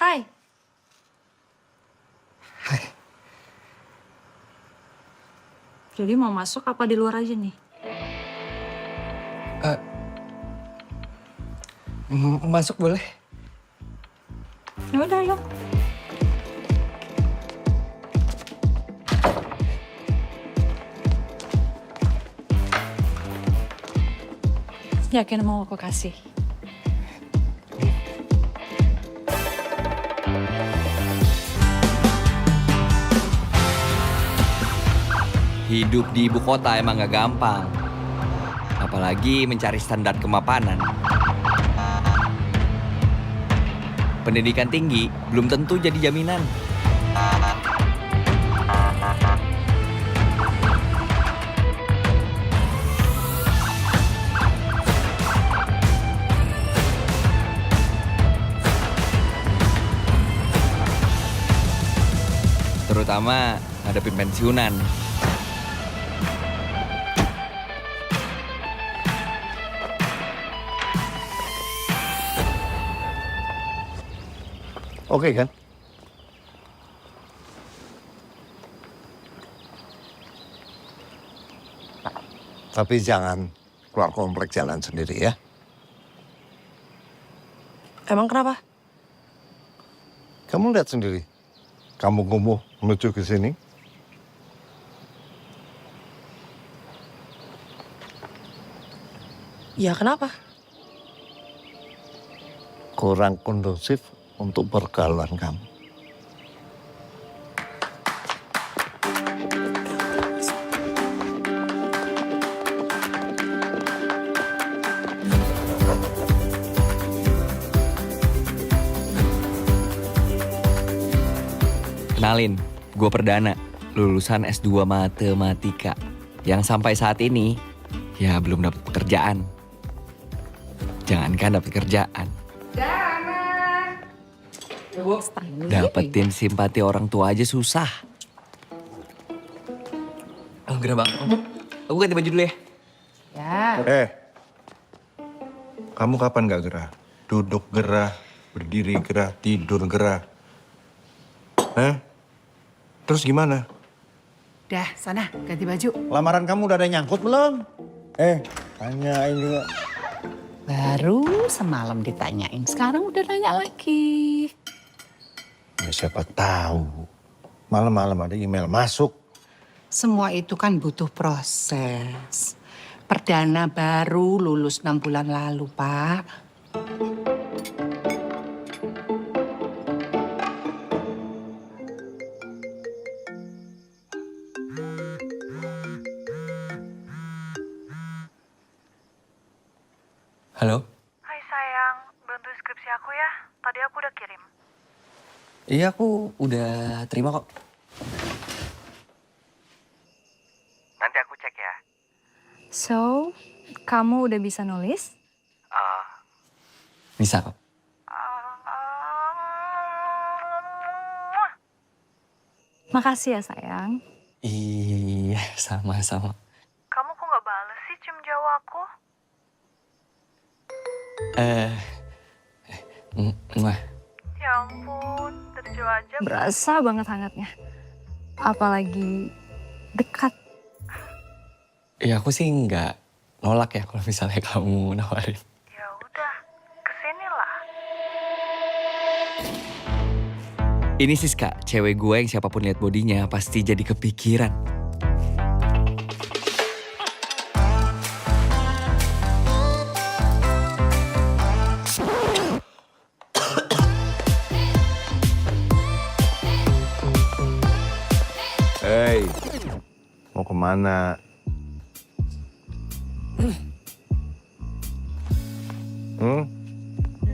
Hai. Hai. Jadi mau masuk apa di luar aja nih? Masuk boleh? Ya udah, yuk. Yakin mau aku kasih? Hidup di ibu kota emang gak gampang. Apalagi mencari standar kemapanan. Pendidikan tinggi belum tentu jadi jaminan. Terutama ngadepin pensiunan. Oke kan? Tapi jangan keluar komplek jalan sendiri ya. Emang kenapa? Kamu lihat sendiri. Kamu kumuh menuju ke sini. Ya kenapa? Kurang kondusif untuk pergaulan kamu. Kenalin, gue Perdana, lulusan S2 Matematika. Yang sampai saat ini, ya belum dapat pekerjaan. Jangankan dapat kerjaan. Dapetin simpati orang tua aja susah. Oh, gerah banget. Aku ganti baju dulu ya. Ya. Kamu kapan gak gerah? Duduk gerah, berdiri gerah, tidur gerah. Terus gimana? Dah, sana ganti baju. Lamaran kamu udah ada yang nyangkut belum? Tanyain juga. Baru semalam ditanyain, sekarang udah nanya lagi. Ya, siapa tahu. Malam-malam ada email masuk. Semua itu kan butuh proses. Perdana baru lulus 6 bulan lalu, Pak. Halo? Hai sayang, bantu skripsi aku ya. Tadi aku udah kirim. Iya, aku udah terima kok. Nanti aku cek ya. So, kamu udah bisa nulis? Bisa kok. Makasih ya sayang. Iya, sama-sama. Kamu kok gak bales sih cium jauh aku? Mwah. Ya ampun, dari jauh aja. Berasa banget hangatnya. Apalagi dekat. Ya aku sih nggak nolak ya kalau misalnya kamu nawarin. Ya udah, kesini lah. Ini Siska, cewek gue yang siapapun lihat bodinya pasti jadi kepikiran. Hei, mau kemana?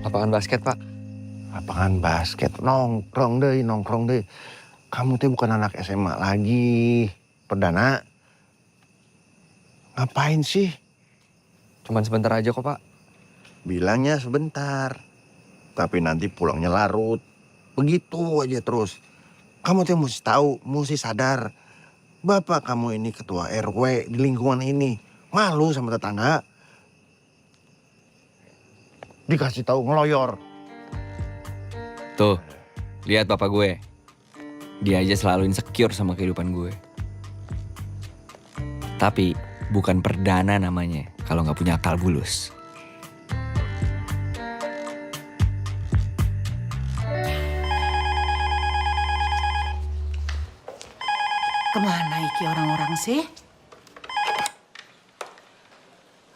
Lapangan basket, Pak. Lapangan basket, nongkrong deh. Kamu tuh bukan anak SMA lagi. Perdana. Ngapain sih? Cuman sebentar aja kok, Pak. Bilangnya sebentar. Tapi nanti pulangnya larut. Begitu aja terus. Kamu tuh mesti tahu, mesti sadar. Bapak kamu ini ketua RW di lingkungan ini. Malu sama tetangga. Dikasih tahu ngeloyor. Tuh, Lihat bapak gue. Dia aja selalu insecure sama kehidupan gue. Tapi bukan perdana namanya kalau nggak punya akal bulus. Kemana iki orang-orang sih?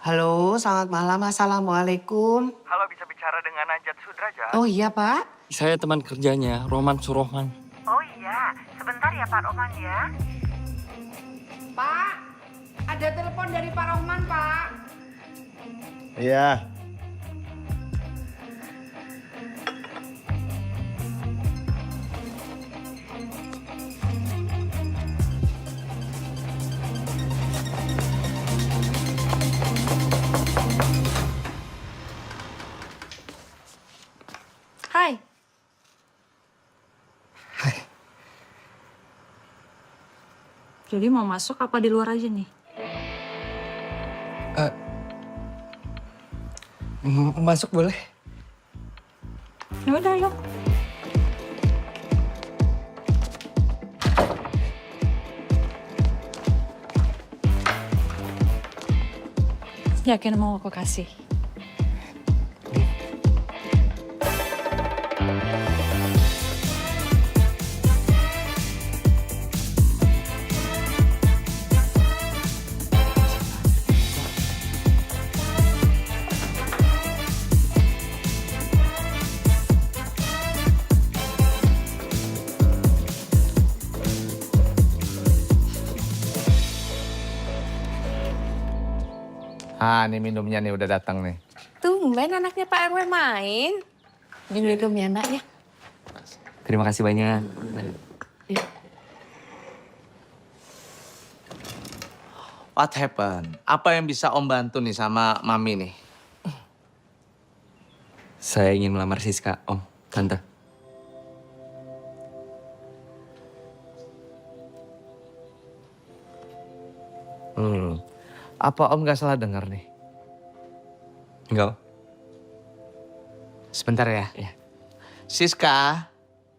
Halo, selamat malam. Assalamualaikum. Halo, bisa bicara dengan Najat Sudraja? Oh iya, Pak. Saya teman kerjanya, Roman Surohman. Oh iya, sebentar ya Pak Roman ya. Pak, ada telepon dari Pak Rohman, Pak. Iya. Hai. Jadi mau masuk apa di luar aja nih? Masuk boleh? Ya udah, yuk. Yakin mau aku kasih? Ah, ini minumnya nih udah datang nih. Tumben anaknya Pak RW main. Minum ya nak ya. Terima kasih banyak. What happened? Apa yang bisa Om bantu nih sama Mami nih? Saya ingin melamar Siska, Om, Tante. Apa Om gak salah dengar nih? Enggak, Om. Sebentar ya. Iya. Siska.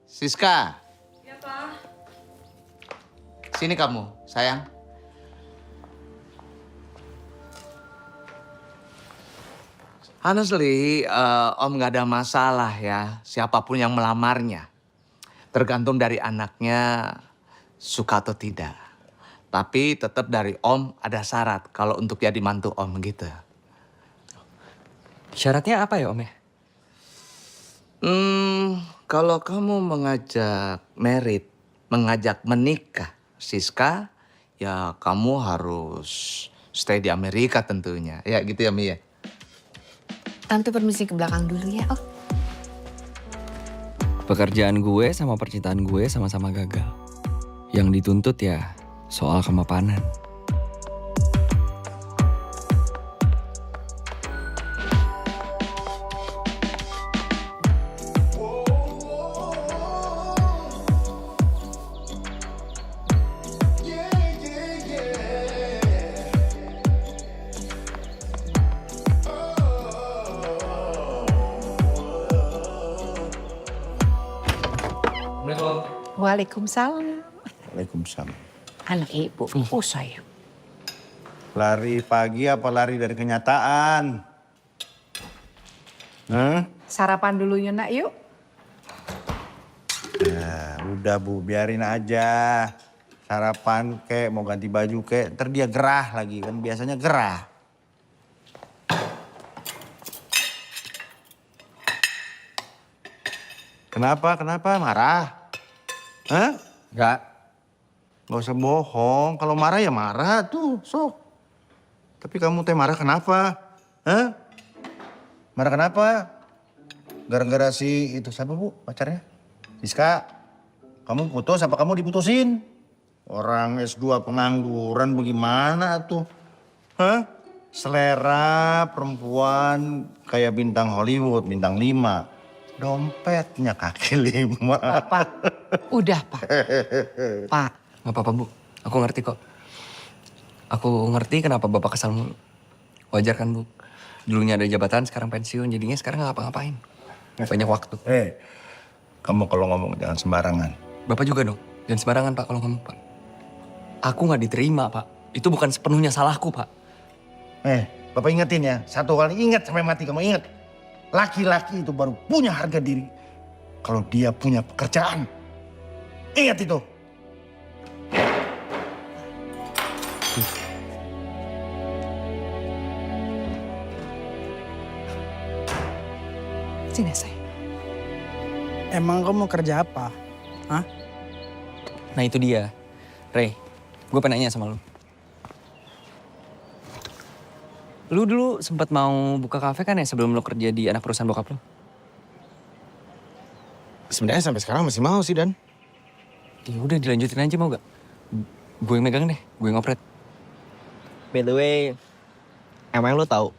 Siska. Ya, Pak. Sini kamu, sayang. Honestly, Om gak ada masalah ya. Siapapun yang melamarnya. Tergantung dari anaknya suka atau tidak. Tapi tetap dari Om ada syarat kalau untuk jadi mantu Om gitu. Syaratnya apa ya, Om ya? Kalau kamu mengajak menikah Siska, ya kamu harus stay di Amerika tentunya. Ya gitu ya, Mi ya? Tante permisi ke belakang dulu ya. Oh, Pekerjaan gue sama percintaan gue sama-sama gagal. Yang dituntut ya soal kemapanan. Waalaikumsalam. Waalaikumsalam. Anak ibu. Oh sayang. Lari pagi apa lari dari kenyataan? Hah? Sarapan dulu yuk nak yuk. Ya, udah Bu, biarin aja. Sarapan kek, mau ganti baju kek, ntar dia gerah lagi kan biasanya gerah. Kenapa? Marah? Hah? Enggak. Gak usah bohong, kalau marah ya marah tuh, sok. Tapi kamu teh marah kenapa? Hah? Marah kenapa? Gara-gara si itu siapa Bu pacarnya? Siska, kamu putus apa kamu diputusin? Orang S2 pengangguran bagaimana tuh? Hah? Selera perempuan kayak bintang Hollywood, bintang 5. Dompetnya kaki 5. Pak, udah Pak. Pak, Gak apa-apa, Bu. Aku ngerti kok. Aku ngerti kenapa Bapak kesal mulu. Wajar kan, Bu? Dulunya ada jabatan, sekarang pensiun. Jadinya sekarang gak ngapa-ngapain. Banyak waktu. Kamu kalau ngomong jangan sembarangan. Bapak juga dong. Jangan sembarangan Pak kalau ngomong Pak. Aku nggak diterima Pak. Itu bukan sepenuhnya salahku Pak. Bapak ingetin ya. Satu kali ingat sampai mati kamu ingat. Laki-laki itu baru punya harga diri kalau dia punya pekerjaan. Ingat itu. Sini saya. Emang kamu mau kerja apa? Hah? Nah itu dia. Rey, gue pengen nanya sama lu. Lu dulu sempat mau buka kafe kan ya sebelum lu kerja di anak perusahaan bokap lu? Sebenarnya sampai sekarang masih mau sih, Dan. Ya udah dilanjutin aja mau gak? Gue yang megang deh, gue yang operate. By the way, emang lo tahu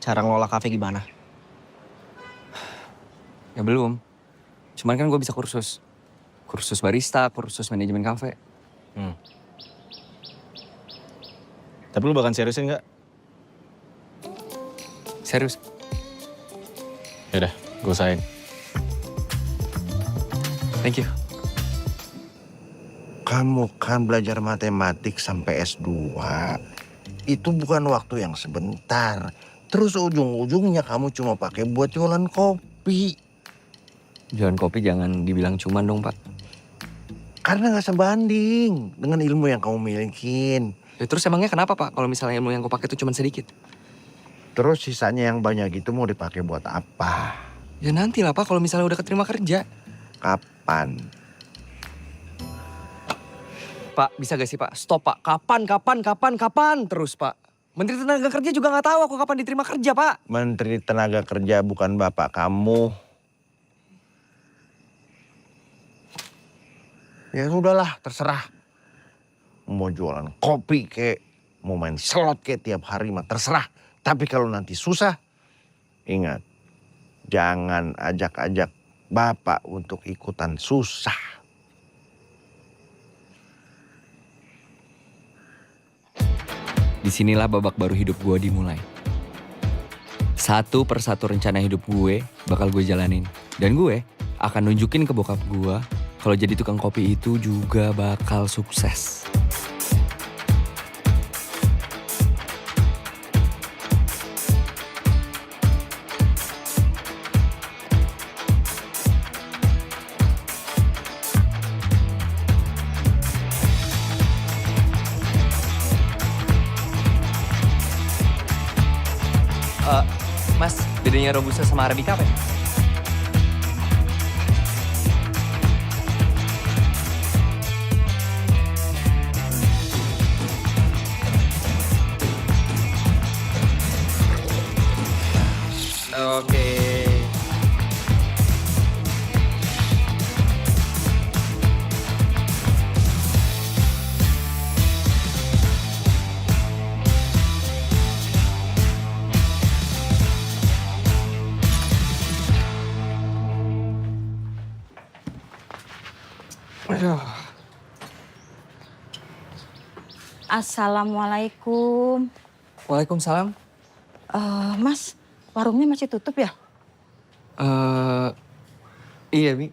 cara ngelola kafe gimana? Ya belum. Cuman kan gue bisa kursus. Kursus barista, kursus manajemen kafe. Tapi lo bahkan seriusin nggak? Serius. Yaudah, gue usahain. Thank you. Kamu kan belajar matematik sampai S2. Itu bukan waktu yang sebentar. Terus ujung-ujungnya kamu cuma pakai buat jualan kopi. Jualan kopi jangan dibilang cuman dong Pak. Karena nggak sebanding dengan ilmu yang kamu milikin. Ya terus emangnya kenapa Pak kalau misalnya ilmu yang gue pakai itu cuma sedikit? Terus sisanya yang banyak itu mau dipakai buat apa? Ya nanti lah Pak kalau misalnya udah keterima kerja. Kapan? Pak bisa gak sih Pak? Stop Pak. Kapan terus Pak. Menteri Tenaga Kerja juga gak tahu aku kapan diterima kerja Pak. Menteri Tenaga Kerja bukan bapak kamu. Ya sudahlah, terserah. Mau jualan kopi kek, mau main slot kek tiap hari mah terserah. Tapi kalau nanti susah, ingat, jangan ajak-ajak bapak untuk ikutan susah. Disinilah babak baru hidup gue dimulai. Satu persatu rencana hidup gue bakal gue jalanin. Dan gue akan nunjukin ke bokap gue kalau jadi tukang kopi itu juga bakal sukses. Mas, bedanya Robusta sama Arabica apa ya? Oke. Aduh. Assalamualaikum. Waalaikumsalam. Mas, warungnya masih tutup ya? Iya, Bi.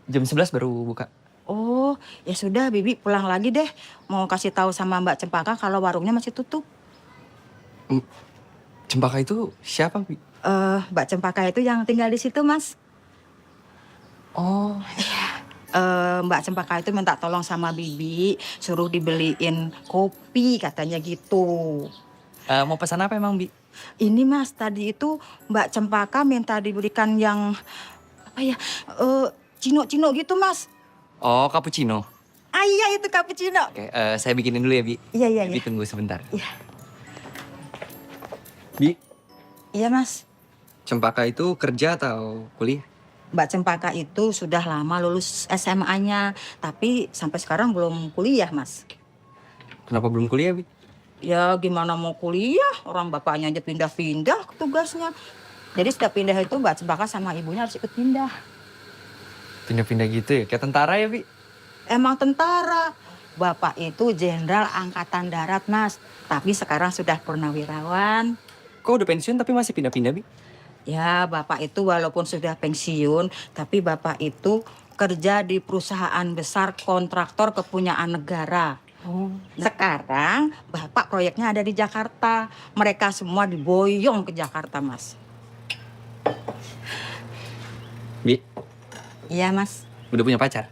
Jam 11 baru buka. Oh, ya sudah, Bibi pulang lagi deh. Mau kasih tahu sama Mbak Cempaka kalau warungnya masih tutup. Cempaka itu siapa, Bi? Mbak Cempaka itu yang tinggal di situ, Mas. Oh. Mbak Cempaka itu minta tolong sama Bibi, suruh dibeliin kopi katanya gitu. Mau pesan apa emang, Bi? Ini Mas, tadi itu Mbak Cempaka minta dibelikan yang apa ya? Cino-cino gitu, Mas. Oh, cappuccino. Ah iya itu cappuccino. Oke, saya bikinin dulu ya, Bi. Iya. Bi tunggu sebentar. Iya. Bi, Iya, Mas. Cempaka itu kerja atau kuliah? Mbak Cempaka itu sudah lama lulus SMA-nya, tapi sampai sekarang belum kuliah, Mas. Kenapa belum kuliah, Bi? Ya gimana mau kuliah, orang bapaknya aja pindah-pindah tugasnya. Jadi setiap pindah itu Mbak Cempaka sama ibunya harus ikut pindah. Pindah-pindah gitu ya? Kayak tentara ya, Bi? Emang tentara. Bapak itu Jenderal Angkatan Darat, Mas. Tapi sekarang sudah purnawirawan. Kok udah pensiun tapi masih pindah-pindah, Bi? Ya, Bapak itu walaupun sudah pensiun, tapi Bapak itu kerja di perusahaan besar kontraktor kepunyaan negara. Sekarang Bapak proyeknya ada di Jakarta. Mereka semua diboyong ke Jakarta, Mas. Bi, Iya, Mas. udah punya pacar?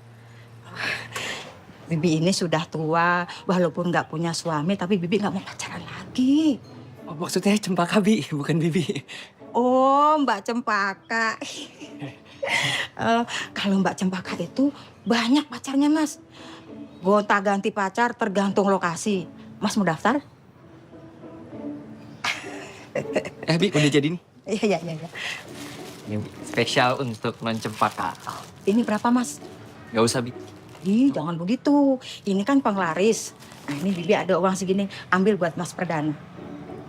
Bibi ini sudah tua, walaupun nggak punya suami, tapi Bibi nggak mau pacaran lagi. Oh, maksudnya Cempaka, Bi, bukan Bibi. Oh, Mbak Cempaka. Kalau Mbak Cempaka itu banyak pacarnya, Mas. Gonta-ganti pacar tergantung lokasi. Mas mau daftar? Bi, udah jadi nih. Iya, iya, iya. Ini Bi, spesial untuk non Cempaka. Ini berapa, Mas? Gak usah, Bi. Ih, jangan begitu. Ini kan penglaris. Nah, ini Bibi ada uang segini. Ambil buat Mas Perdana.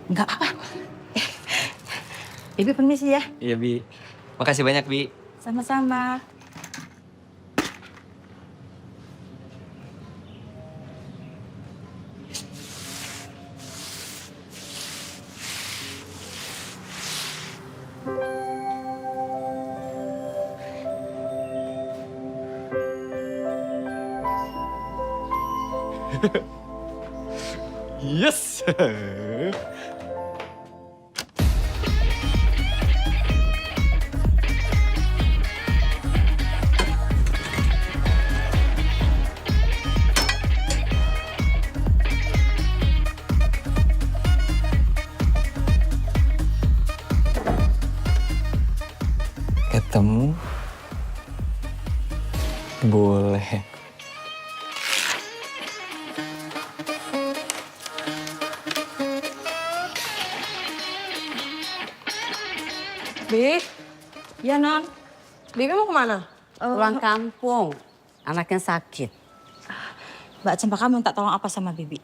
Enggak apa-apa. Bibi permisi ya. Iya, Bi. Makasih banyak, Bi. Sama-sama. Yes! Ketemu boleh. Bi, Ya, Non. Bibi mau kemana? Pulang kampung, anaknya sakit. Mbak Cempaka minta tolong apa sama Bibi?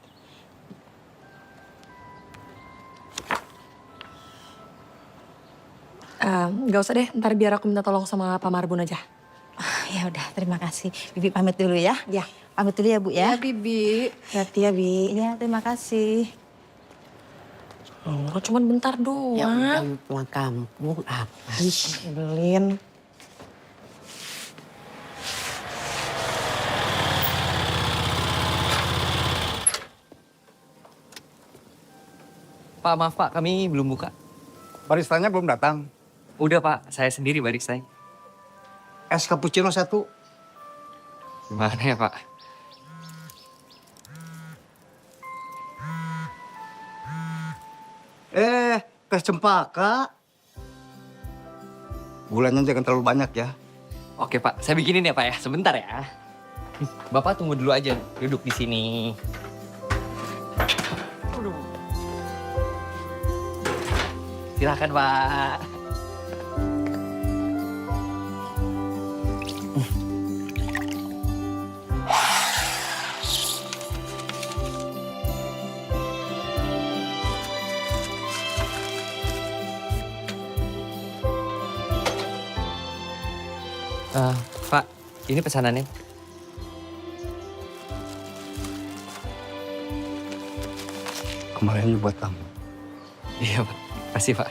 Nggak usah deh, ntar biar aku minta tolong sama Pak Marbun aja. Ya udah, terima kasih. Bibi pamit dulu ya. Ya. Pamit dulu ya, Bu ya. Bibi. Hati ya, Bi. Ya, terima kasih. Oh, cuman bentar doang. Ya udah pulang kampung, apa sih? Belin. Pak, maaf Pak, kami belum buka. Baristanya belum datang. Udah Pak, saya sendiri baristanya. Es cappuccino 1. Gimana ya Pak? Teh Cempaka. Gulanya jangan terlalu banyak ya. Oke Pak, saya bikinin ya Pak ya, sebentar ya. Bapak tunggu dulu aja, duduk di sini. Silakan Pak. Pak, ini pesanannya. Kemarin buat kamu. Iya Pak, kasih Pak.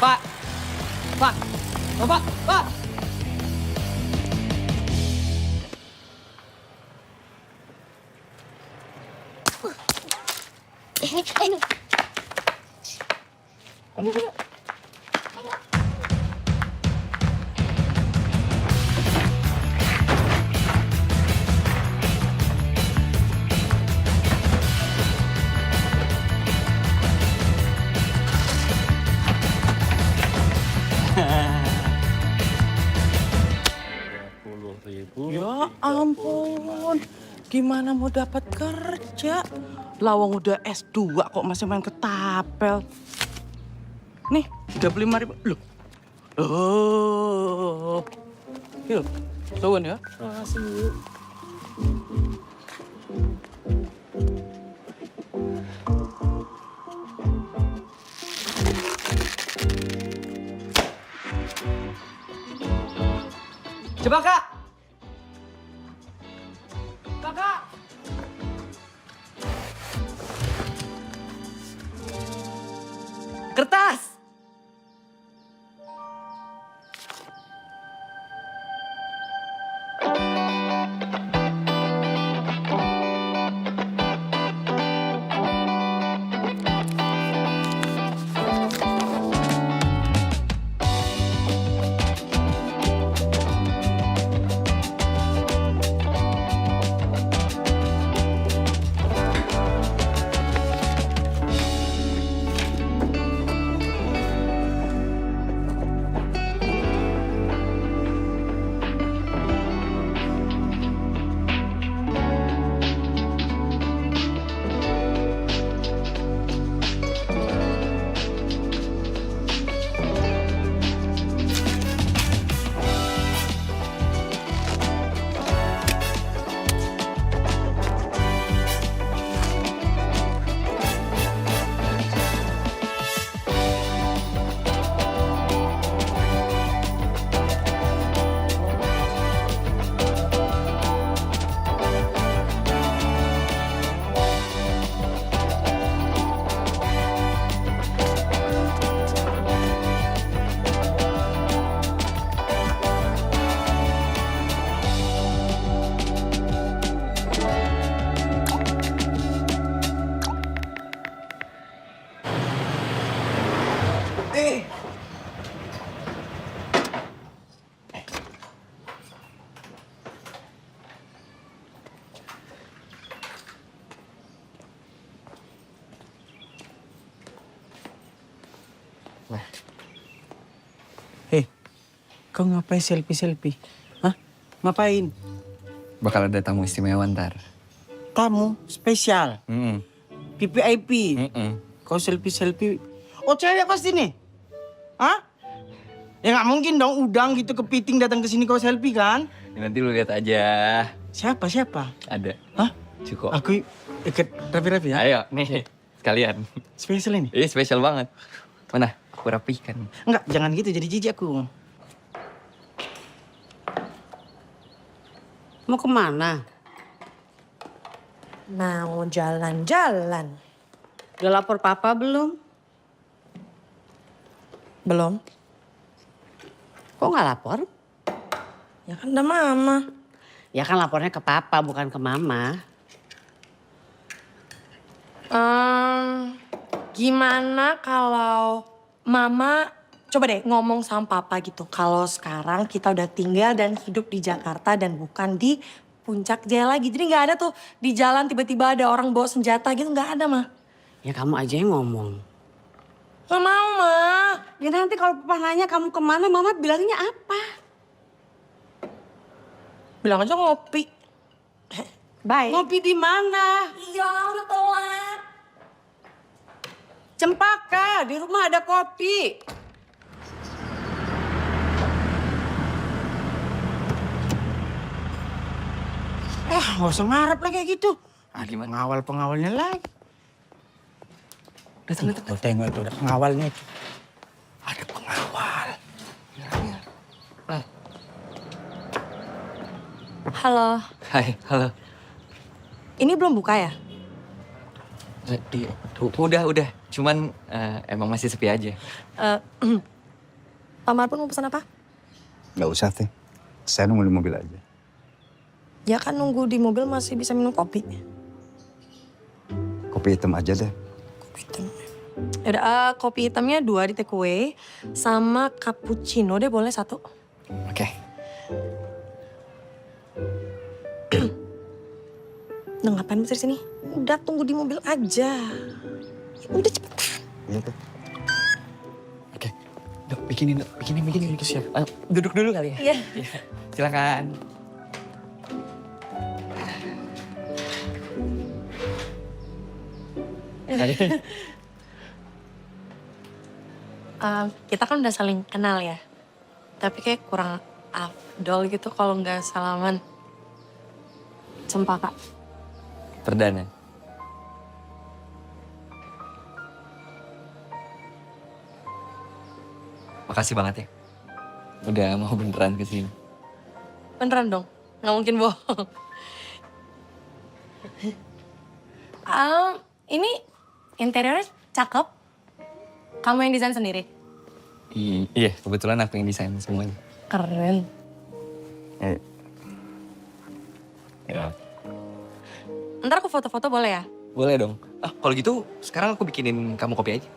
Pak, Pak, Bapak, Pak. Ya ampun, gimana mau dapat kerja? Lawang udah S2 kok masih main ketapel. Nih, 35.000. Loh. Oh. Yuk, sowan ya. Makasih. Coba Kak. Kertas! Kau ngapain selfie-selfie? Hah? Ngapain? Bakal ada tamu istimewa ntar. Tamu spesial, Mm-mm. VVIP. Mm-mm. Kau selfie-selfie. Oh cewek pasti nih? Hah? Ya nggak mungkin dong udang gitu kepiting datang ke sini kau selfie kan? Ya, nanti lu lihat aja. Siapa? Ada. Hah? Cukup. Aku ikut rapi-rapi ya? Ayo, nih. Sekalian. Spesial ini? Ini spesial banget. Mana? Aku rapikan. Enggak, jangan gitu jadi jijik aku. Mau kemana? Mau jalan-jalan. Udah lapor papa belum? Belum. Kok nggak lapor? Ya kan ada mama. Ya kan lapornya ke papa bukan ke mama. Gimana kalau mama coba deh ngomong sama papa gitu. Kalau sekarang kita udah tinggal dan hidup di Jakarta dan bukan di Puncak Jaya lagi. Jadi nggak ada tuh di jalan tiba-tiba ada orang bawa senjata gitu, nggak ada mah. Ya kamu aja yang ngomong. Nggak mau mah. Ya nanti kalau papa nanya kamu kemana, mama bilangnya apa? Bilang aja ngopi. Baik. Ngopi di mana? Iya udah telat. Cempaka, di rumah ada kopi. Nggak usah ngarep lah kayak gitu. Gimana? Pengawalnya lagi. Datang. Tuh tengok tuh, ada pengawalnya itu. Ada pengawal. Halo. Hai, halo. Ini belum buka ya? Udah. Cuman emang masih sepi aja. Pak Marpun mau pesan apa? Nggak usah, Teh. Saya nunggu di mobil aja. Ya kan nunggu di mobil masih bisa minum kopi. Kopi hitam aja deh. Kopi hitam. Yaudah, kopi hitamnya 2 di take away. Sama cappuccino deh boleh 1. Oke. Udah ngapain masih di sini? Udah tunggu di mobil aja. Udah cepetan. Iya, Teh. Oke. Dok, bikinin. Siap. Duduk dulu kali ya? Iya. Silakan. Kita kan udah saling kenal ya. Tapi kayak kurang afdol gitu kalau nggak salaman. Cempaka. Perdana. Makasih banget ya. Udah mau beneran kesini. Beneran dong, nggak mungkin bohong. Ini interiornya cakep. Kamu yang desain sendiri? Iya, kebetulan aku yang desain semuanya. Keren. Ya. Ntar aku foto-foto boleh ya? Boleh dong. Kalau gitu sekarang aku bikinin kamu kopi aja.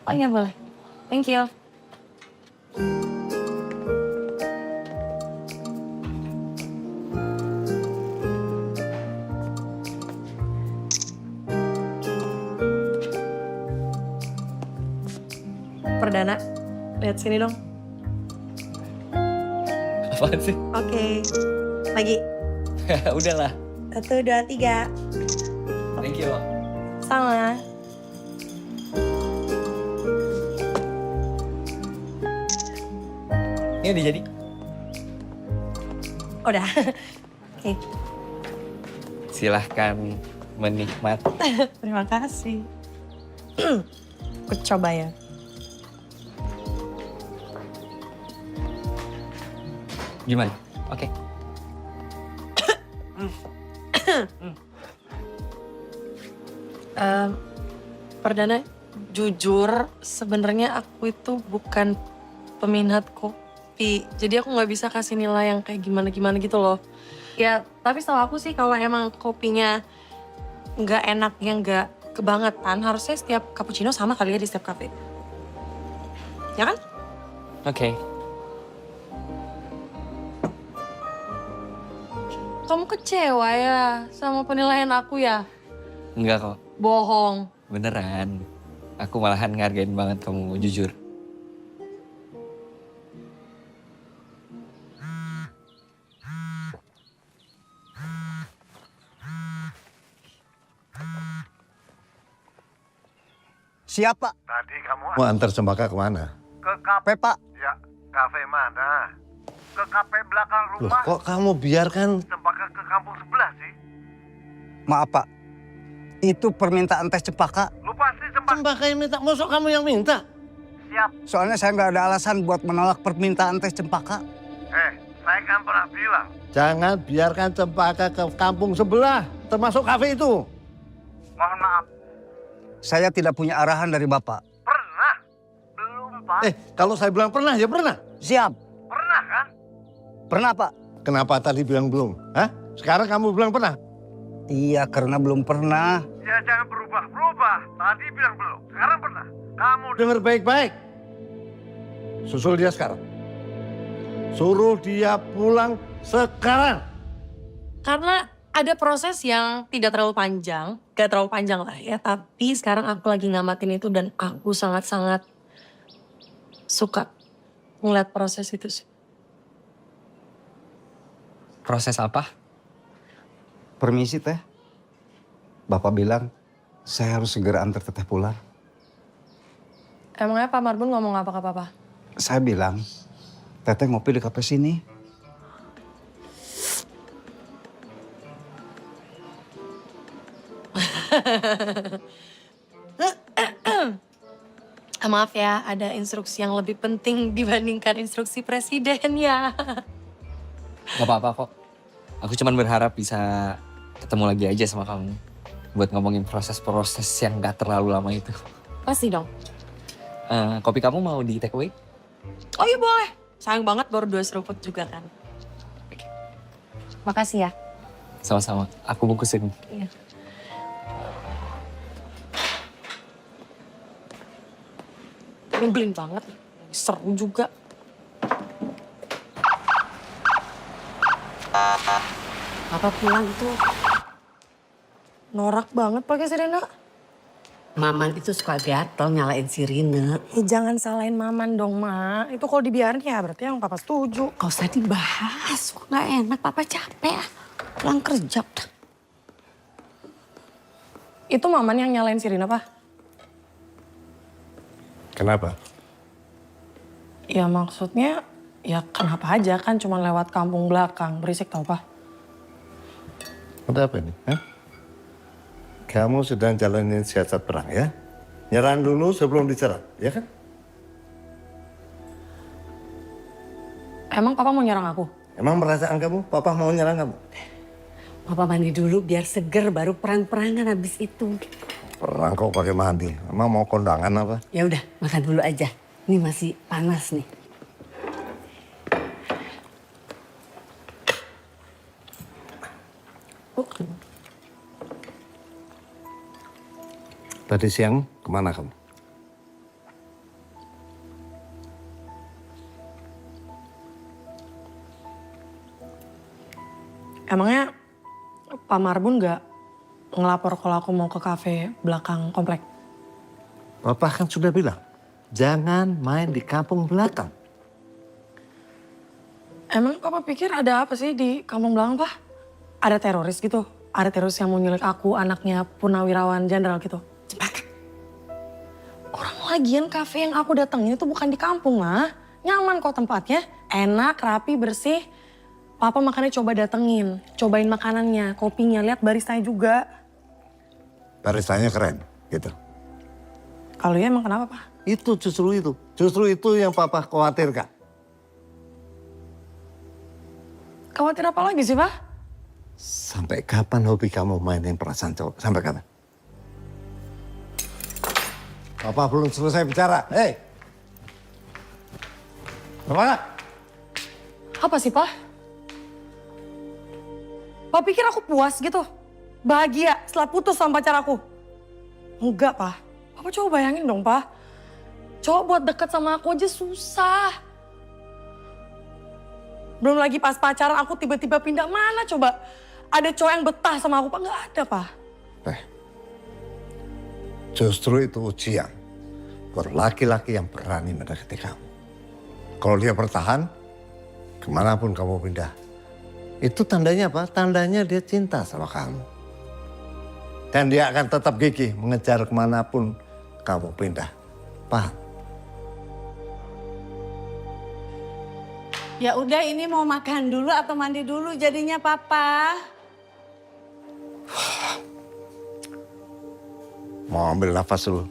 Oh iya boleh. Thank you. Perdana, lihat sini dong. Apaan sih? Oke, lagi. Udahlah. 1, 2, 3. Thank you. Sama. Ini udah jadi. Udah. Oke. Silahkan menikmati. Terima kasih. Aku coba ya. Gimana? Oke. Perdana, jujur sebenarnya aku itu bukan peminat kopi. Jadi aku nggak bisa kasih nilai yang kayak gimana-gimana gitu loh. Ya, tapi setahu aku sih kalau emang kopinya nggak enak, yang nggak kebangetan, harusnya setiap cappuccino sama kali ya di setiap cafe. Ya kan? Oke. Kamu kecewa ya sama penilaian aku ya? Enggak kok. Bohong. Beneran. Aku malahan ngargain banget kamu, jujur. Siapa? Tadi kamu mau antar Cempaka kemana? Ke kafe, Pak. Ya, kafe mana? Ke kafe belakang rumah. Loh, kok kamu biarkan Cempaka ke kampung sebelah sih? Maaf, Pak. Itu permintaan teh Cempaka. Lu pasti Cempaka yang minta, mosok kamu yang minta? Siap. Soalnya saya nggak ada alasan buat menolak permintaan teh Cempaka. Saya kan pernah bilang. Jangan biarkan Cempaka ke kampung sebelah, termasuk kafe itu. Mohon maaf. Saya tidak punya arahan dari Bapak. Pernah? Belum, Pak. Kalau saya bilang pernah, ya pernah. Siap. Pernah kan? Pernah, Pak. Kenapa tadi bilang belum? Hah? Sekarang kamu bilang pernah? Iya, karena belum pernah. Ya jangan berubah-berubah. Tadi bilang belum, sekarang pernah. Kamu dengar baik-baik. Susul dia sekarang. Suruh dia pulang sekarang. Karena ada proses yang tidak terlalu panjang, gak terlalu panjang lah ya. Tapi sekarang aku lagi ngamatin itu dan aku sangat-sangat suka ngeliat proses itu sih. Proses apa? Permisi, Teh. Bapak bilang saya harus segera antar Teteh pulang. Emangnya Pak Marbun ngomong apa ke Papa? Saya bilang, Teteh ngopi di kafe sini. Maaf ya, ada instruksi yang lebih penting dibandingkan instruksi presiden ya. Gak apa-apa kok. Aku cuman berharap bisa ketemu lagi aja sama kamu. Buat ngomongin proses-proses yang gak terlalu lama itu. Pasti dong. Kopi kamu mau di take away? Oh iya boleh. Sayang banget baru 2 seruput juga kan. Makasih ya. Sama-sama. Aku bungkusin. Iya. Nyebelin banget. Seru juga. Papa pulang itu norak banget pakai sirena. Maman itu suka gatel nyalain sirine. Jangan salahin Maman dong, Ma. Itu kalau dibiarin ya berarti yang Papa setuju. Gak usah dibahas, kok gak enak. Papa capek ah. Pulang kerja udah. Itu Maman yang nyalain sirine, Pak? Kenapa? Ya maksudnya, ya kenapa aja kan cuma lewat kampung belakang. Berisik tau, Pak. Ada apa nih? Hah? Kamu sedang jalanin siasat perang ya? Nyerang dulu sebelum diserang, ya kan? Emang Papa mau nyerang aku? Emang perasaan kamu, Papa mau nyerang kamu? Papa mandi dulu biar seger baru perang-perangan habis itu. pernah kok pakai mandi. Emang mau kondangan apa? Ya udah, makan dulu aja. Ini masih panas nih. Tadi siang kemana kamu? Emangnya Pak Marbun nggak ngelapor kalau aku mau ke kafe belakang komplek? Bapak kan sudah bilang, jangan main di kampung belakang. Emang Papa pikir ada apa sih di kampung belakang, Pak? Ada teroris gitu? Ada teroris yang mau nyulik aku, anaknya Purnawirawan Jenderal gitu? Cempaka. Orang lagian kafe yang aku datengin itu bukan di kampung, mah. Nyaman kok tempatnya. Enak, rapi, bersih. Papa makanya coba datengin. Cobain makanannya, kopinya. Lihat baristanya juga. Baristanya keren, gitu. Kalau ya emang kenapa, Pak? Itu justru itu. Justru itu yang Papa khawatirkan. Khawatir apa lagi sih, Pak? Sampai kapan hobi kamu mainin perasaan cowok? Sampai kapan? Papa belum selesai bicara. Hei! Kemana? Apa sih, Pak? Pak pikir aku puas gitu? Bahagia setelah putus sama pacar aku? Enggak, Pak. Papa coba bayangin dong, Pak. Cowok buat deket sama aku aja susah. Belum lagi pas pacaran aku tiba-tiba pindah mana coba. Ada cowok yang betah sama aku, Pak? Nggak ada, Pak. Justru itu ujian buat laki-laki yang berani mendekati kamu. Kalau dia bertahan, kemanapun kamu pindah. Itu tandanya apa? Tandanya dia cinta sama kamu. Dan dia akan tetap gigih mengejar kemanapun kamu pindah. Paham? Ya udah, ini mau makan dulu atau mandi dulu jadinya Papa? Mau ambil nafas dulu.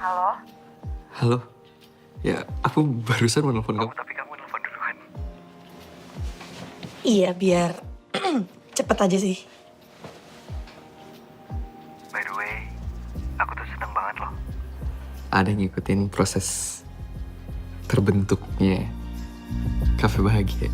Halo? Halo. Ya, aku barusan mau nelfon kamu. Tapi kamu nelfon duluan. Iya, biar cepet aja sih. By the way, aku tuh seneng banget loh. Ada yang ngikutin proses terbentuknya Kafe Bahagia.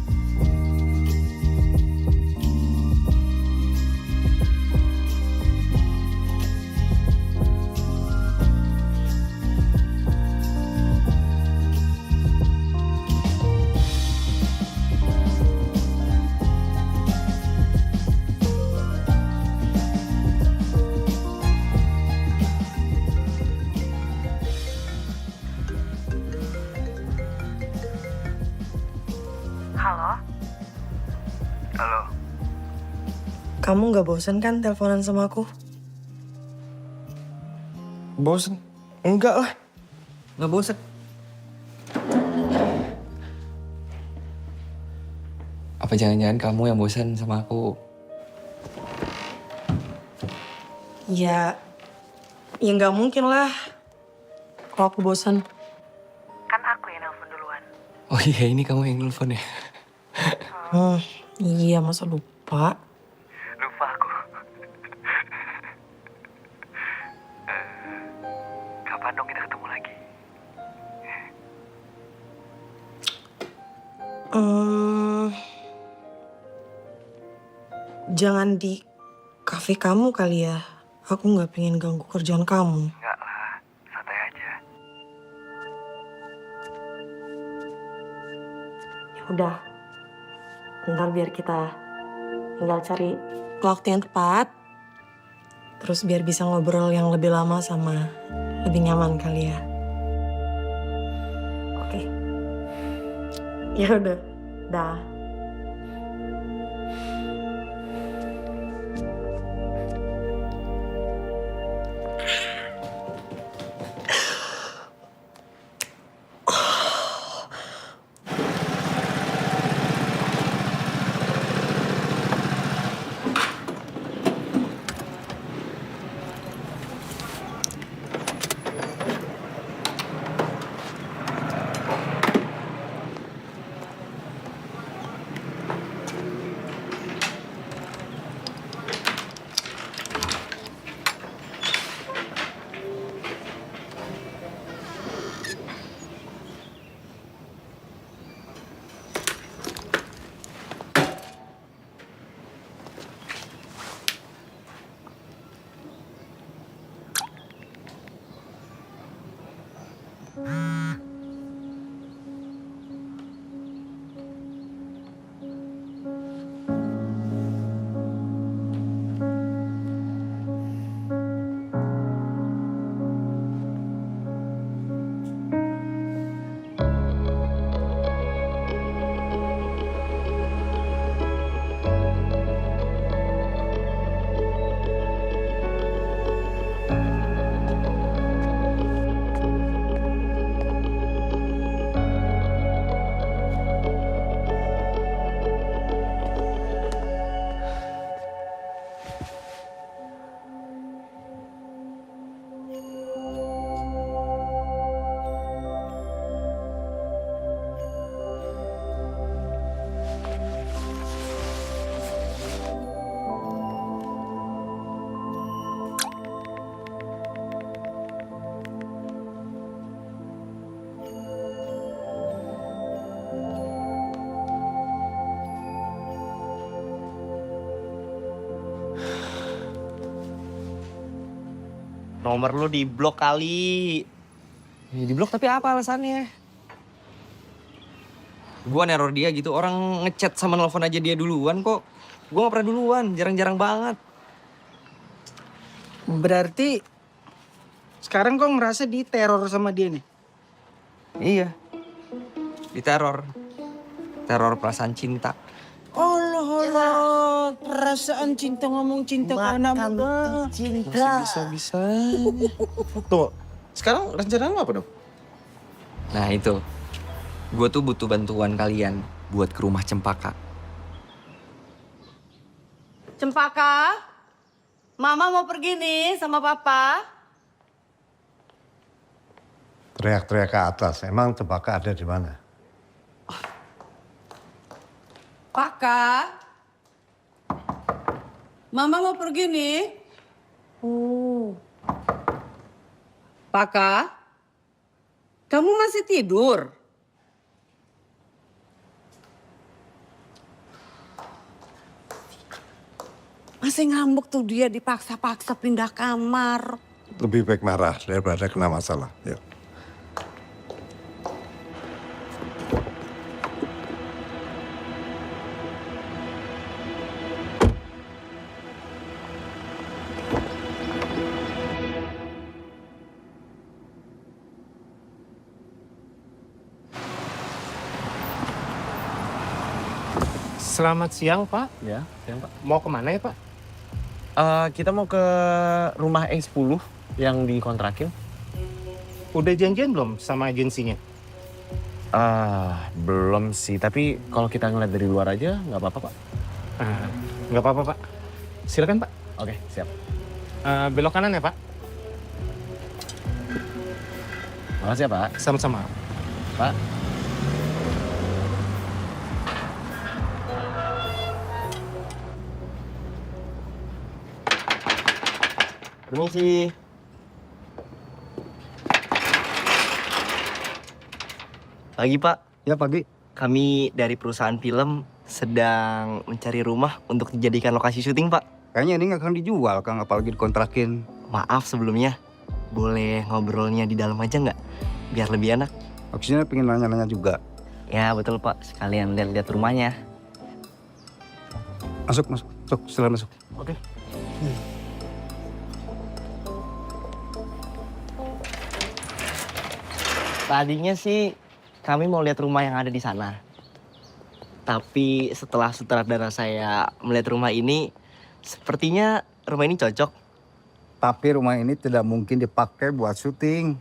Halo? Halo? Kamu nggak bosan kan teleponan sama aku? Bosen? Enggak lah. Nggak bosen. Apa jangan-jangan kamu yang bosan sama aku? Ya nggak mungkin lah. Kalau aku bosan. Kan aku yang nelfon duluan. Oh iya, ini kamu yang nelfon ya? Iya, masa lupa? Lupa aku. Kapan dong kita ketemu lagi? Jangan di kafe kamu kali ya. Aku nggak pengen ganggu kerjaan kamu. Enggak lah, santai aja. Udah. Ntar biar kita tinggal cari waktu yang tepat. Terus biar bisa ngobrol yang lebih lama sama lebih nyaman kali ya. Oke. Ya udah. Dah. Nomor lu di blok kali. Ya, di blok tapi apa alasannya? Gua neror dia gitu, orang ngechat sama nelfon aja dia duluan kok. Gua gak pernah duluan, jarang-jarang banget. Berarti sekarang kok ngerasa diteror sama dia nih? Iya, diteror. Teror perasaan cinta. Allah, perasaan cinta ngomong cinta ke anak muda. Cinta. Bisa. Tuh, sekarang rencana lu apa dong? Nah itu, gue tuh butuh bantuan kalian buat ke rumah Cempaka. Cempaka, Mama mau pergi nih sama Papa. Teriak-teriak ke atas. Emang Cempaka ada di mana? Paka, Mama mau pergi nih. Paka, kamu masih tidur? Masih ngambek tuh dia dipaksa-paksa pindah kamar. Lebih baik marah daripada kena masalah. Yuk. Selamat siang, Pak. Ya, siang Pak. Mau kemana ya, Pak? Kita mau ke rumah E10 yang dikontrakin. Udah janjian belum sama agensinya? Belum sih, tapi kalau kita ngeliat dari luar aja nggak apa-apa Pak. Nggak apa-apa, Pak. Silakan, Pak. Oke, siap. Belok kanan ya, Pak? Makasih ya Pak. Sama-sama. Pak. Permisi. Pagi Pak. Ya pagi. Kami dari perusahaan film sedang mencari rumah untuk dijadikan lokasi syuting Pak. Kayaknya ini nggak akan dijual Kang, apalagi dikontrakin. Maaf sebelumnya. Boleh ngobrolnya di dalam aja nggak? Biar lebih enak. Maksudnya pengen nanya-nanya juga. Ya betul Pak, sekalian lihat-lihat rumahnya. Masuk. Silakan masuk. Oke. Tadinya sih kami mau lihat rumah yang ada di sana. Tapi setelah sutradara saya melihat rumah ini, sepertinya rumah ini cocok. Tapi rumah ini tidak mungkin dipakai buat syuting.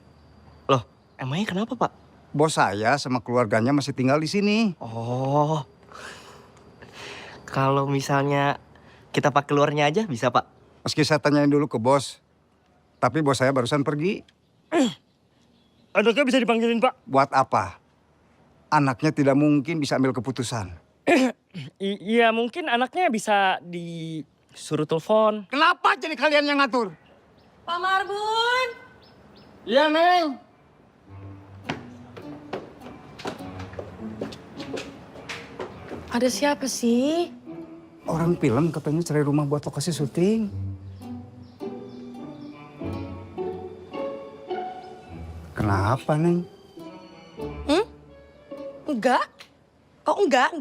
Loh, emangnya kenapa Pak? Bos saya sama keluarganya masih tinggal di sini. Oh, kalau misalnya kita pakai luarnya aja bisa Pak? Meski saya tanyain dulu ke bos. Tapi bos saya barusan pergi. Anaknya bisa dipanggilin Pak. Buat apa? Anaknya tidak mungkin bisa ambil keputusan. Iya mungkin anaknya bisa disuruh telepon. Kenapa jadi kalian yang ngatur? Pak Marbun. Iya, Neng. Ada siapa sih? Orang film katanya cari rumah buat lokasi syuting. Kenapa, Neng? Enggak. Oh enggak.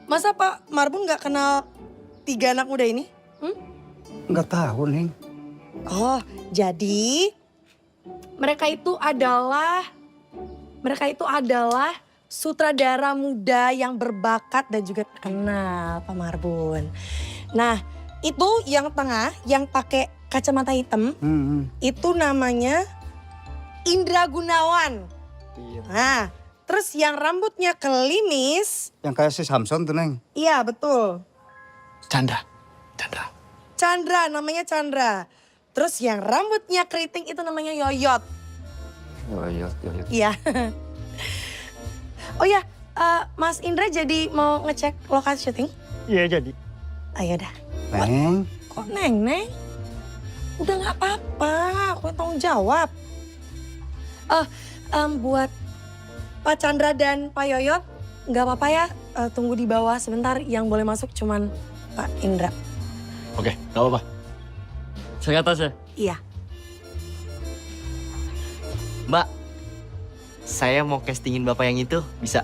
Masa Pak Marbun nggak kenal 3 anak muda ini? Nggak tahu, Neng. Oh, jadi mereka itu adalah sutradara muda yang berbakat dan juga terkenal, Pak Marbun. Nah, itu yang tengah yang pakai kacamata hitam, itu namanya Indra Gunawan. Nah, terus yang rambutnya kelimis. Yang kayak si Samson tuh, Neng. Iya, betul. Chandra. Chandra, namanya Chandra. Terus yang rambutnya keriting itu namanya Yoyot. Yoyot. Iya. Oh ya, Mas Indra jadi mau ngecek lokasi syuting? Iya jadi. Ayo dah. Neng. Kok Neng? Udah nggak apa-apa, aku tanggung jawab. Buat Pak Chandra dan Pak Yoyot, nggak apa-apa ya, tunggu di bawah sebentar. Yang boleh masuk cuman Pak Indra. Oke, gak apa-apa. Saya ke atas ya? Iya. Mbak, saya mau castingin Bapak yang itu, bisa?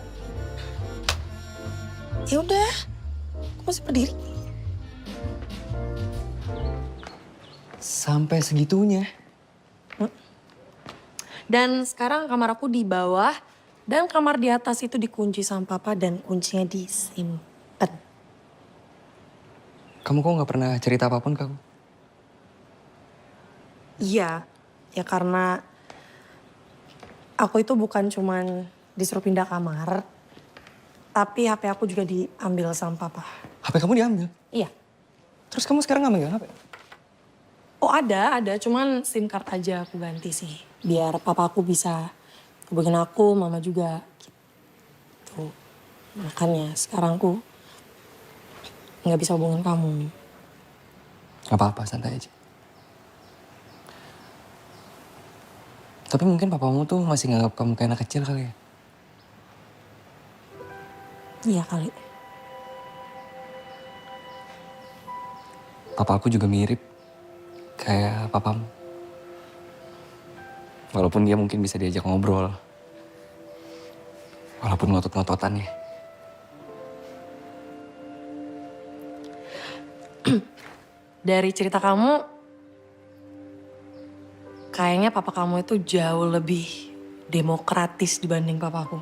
Ya udah, aku masih berdiri. Sampai segitunya. Dan sekarang kamar aku di bawah dan kamar di atas itu dikunci sama Papa dan kuncinya disimpan. Kamu kok nggak pernah cerita apapun ke aku? Iya, ya karena aku itu bukan cuman disuruh pindah kamar, tapi HP aku juga diambil sama Papa. HP kamu diambil? Iya. Terus kamu sekarang nggak megang HP? Oh ada, cuman SIM card aja aku ganti sih. Biar Papa aku bisa hubungin aku, Mama juga. Gitu. Makanya sekarang aku nggak bisa hubungin kamu. Gak apa-apa, santai aja. Tapi mungkin papamu tuh masih nganggap kamu kayak anak kecil kali ya? Iya kali. Papa aku juga mirip kayak papamu. Walaupun dia mungkin bisa diajak ngobrol. Walaupun ngotot-ngototannya. Dari cerita kamu, kayaknya papa kamu itu jauh lebih demokratis dibanding papaku.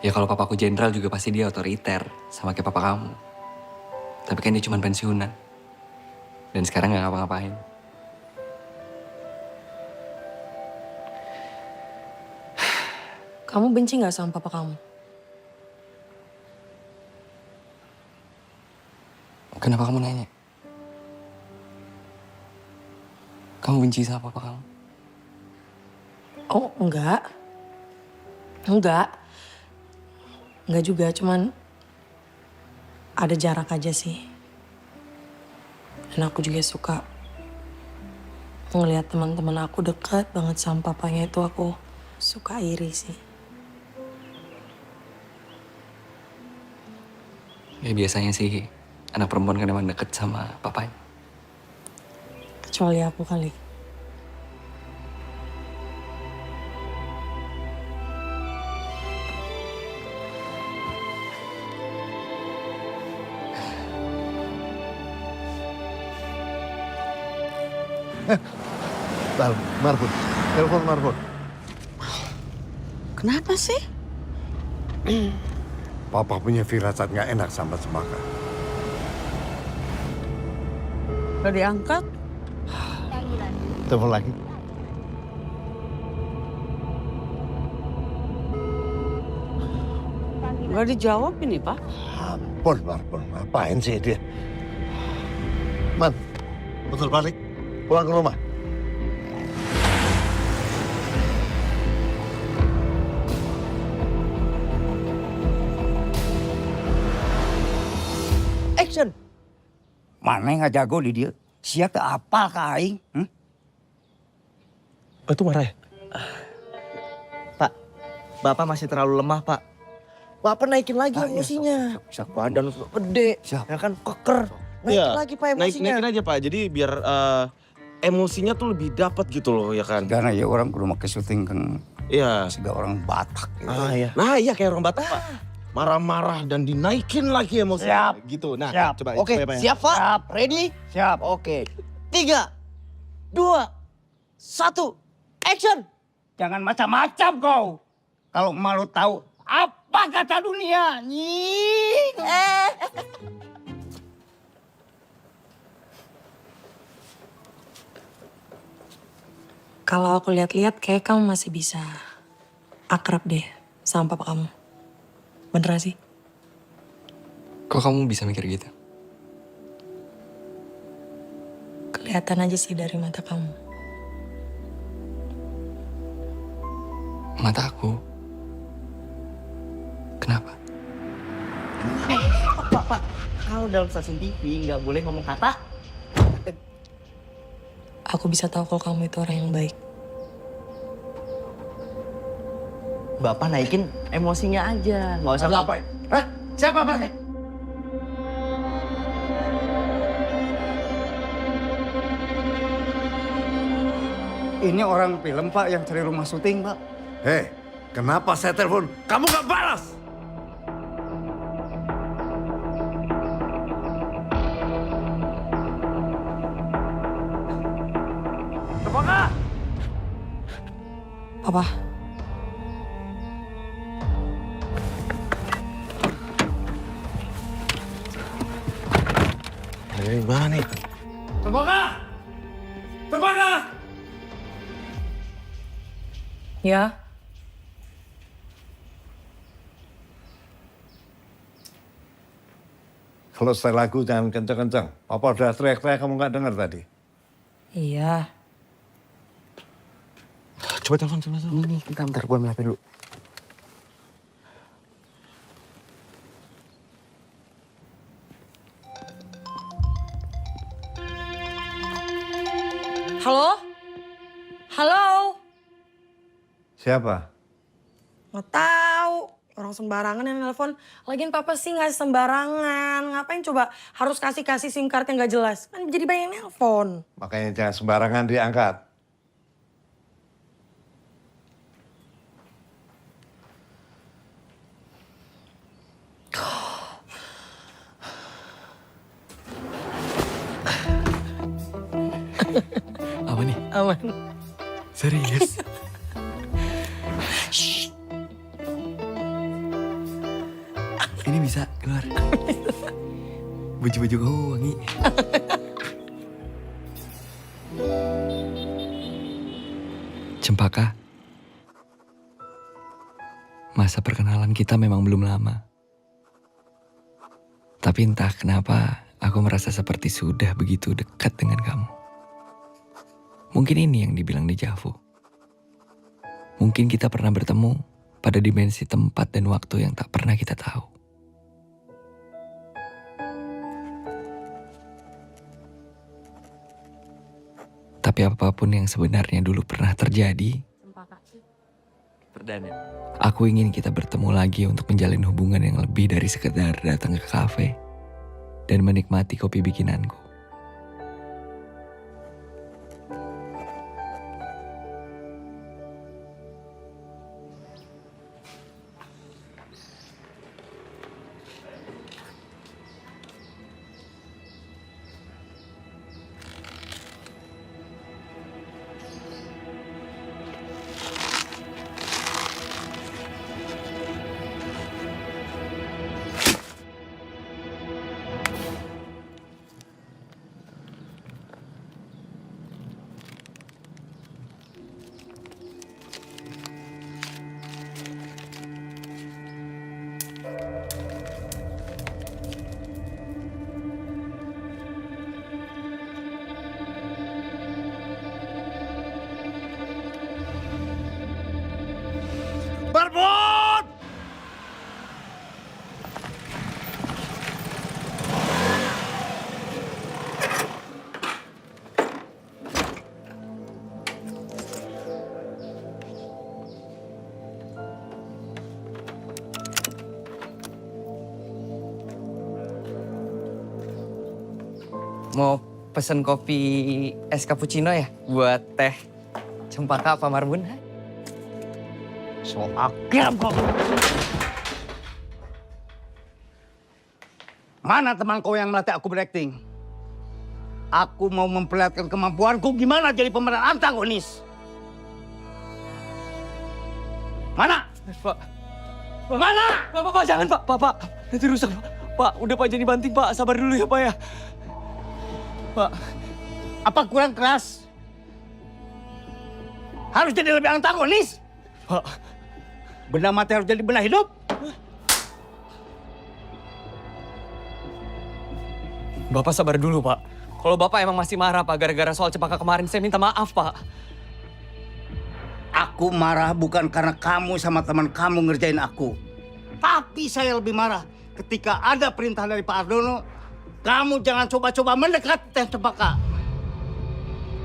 Ya kalau papaku jenderal juga pasti dia otoriter sama kayak papa kamu. Tapi kan dia cuma pensiunan. Dan sekarang nggak ngapa-ngapain. Kamu benci gak sama papa kamu? Kenapa kamu nanya? Kamu benci sama papa kamu? Oh enggak. Enggak juga, cuman ada jarak aja sih. Dan aku juga suka ngelihat teman-teman aku dekat banget sama papanya, itu aku suka iri sih. Ya biasanya sih anak perempuan kan emang deket sama papanya. Kecuali aku kali. Marfun, telepon Marfun. Kenapa sih? Papa punya firasat nggak enak sama Cempaka. Udah diangkat? Telepon lagi. Gak dijawab ini, Pak. Ampun, Marfun. Ngapain sih dia? Man, betul balik. Pulang ke rumah. Action. Mana yang nggak jago di dia? Siapa apal ke aing? Itu marah ya? Pak, Bapak masih terlalu lemah, Pak. Bapak naikin lagi emosinya. Siap badan lu gede. Siap. Ya kan keker. Naikin lagi Pak emosinya. Naikin aja Pak, jadi biar emosinya tuh lebih dapat gitu loh ya kan. Karena ya orang kudu make syuting kan. Iya. Sehingga orang Batak. Gitu. Iya. Nah iya kayak orang Batak Pak. Marah-marah dan dinaikin lagi emosi. Siap. Gitu. Nah, Siap. coba. Oke, coba ya, Pak, ya. siap Pak. Siap. Ready? Siap. Oke. 3, 2, 1, action. Jangan macam-macam kau. Kalau malu tahu apa kata dunia. Nying. Kalau aku lihat-lihat kayak kamu masih bisa akrab deh sama papa kamu. Beneran sih? Kok kamu bisa mikir gitu? Kelihatan aja sih dari mata kamu. Mata aku? Kenapa? Pak, kalau dalam stasiun TV nggak boleh ngomong kata. Aku bisa tahu kalau kamu itu orang yang baik. Bapak naikin emosinya aja, nggak usah Apa? Hah? Siapa Pak? Ini orang film Pak yang cari rumah syuting Pak. Hei, kenapa saya telepon? Kamu nggak balas? Papa, Ini gimana nih? Cempaka! Cempaka! ya? Kalau setel lagu jangan kenceng-kenceng. Papa udah teriak-teriak kamu nggak dengar tadi. Iya. Coba telepon. Ini bentar gue ambil HP dulu. Halo? Halo? Siapa? Nggak tahu. Orang sembarangan yang nelpon. Lagian papa sih nggak sembarangan. Ngapain coba harus kasih SIM card yang nggak jelas? Kan jadi banyak yang nelpon. Makanya jangan sembarangan diangkat. Apa nih? Aman. Serius? Ini bisa keluar. Baju-baju kamu wangi. Cempaka. Masa perkenalan kita memang belum lama. Tapi entah kenapa aku merasa seperti sudah begitu dekat dengan kamu. Mungkin ini yang dibilang dejavu. Mungkin kita pernah bertemu pada dimensi tempat dan waktu yang tak pernah kita tahu. Tapi apapun yang sebenarnya dulu pernah terjadi, aku ingin kita bertemu lagi untuk menjalin hubungan yang lebih dari sekedar datang ke kafe dan menikmati kopi bikinanku. Mau pesen kopi es cappuccino ya? Buat teh cempaka apa marbun? So akrab kok. Mana teman kau yang melatih aku berakting? Aku mau memperlihatkan kemampuanku gimana jadi pemeran antagonis. Mana? Pak. Mana? Pak, jangan Pak. Pak. Nanti rusak Pak. Pak, udah Pak jadi banting Pak. Sabar dulu ya Pak ya. Pak. Apa kurang keras? Harus jadi lebih antagonis? Pak. Benda mati harus jadi benda hidup? Bapak sabar dulu Pak. Kalau Bapak emang masih marah Pak gara-gara soal cempaka kemarin, saya minta maaf Pak. Aku marah bukan karena kamu sama teman kamu ngerjain aku. Tapi saya lebih marah ketika ada perintah dari Pak Ardono, kamu jangan coba-coba mendekati teh cempaka.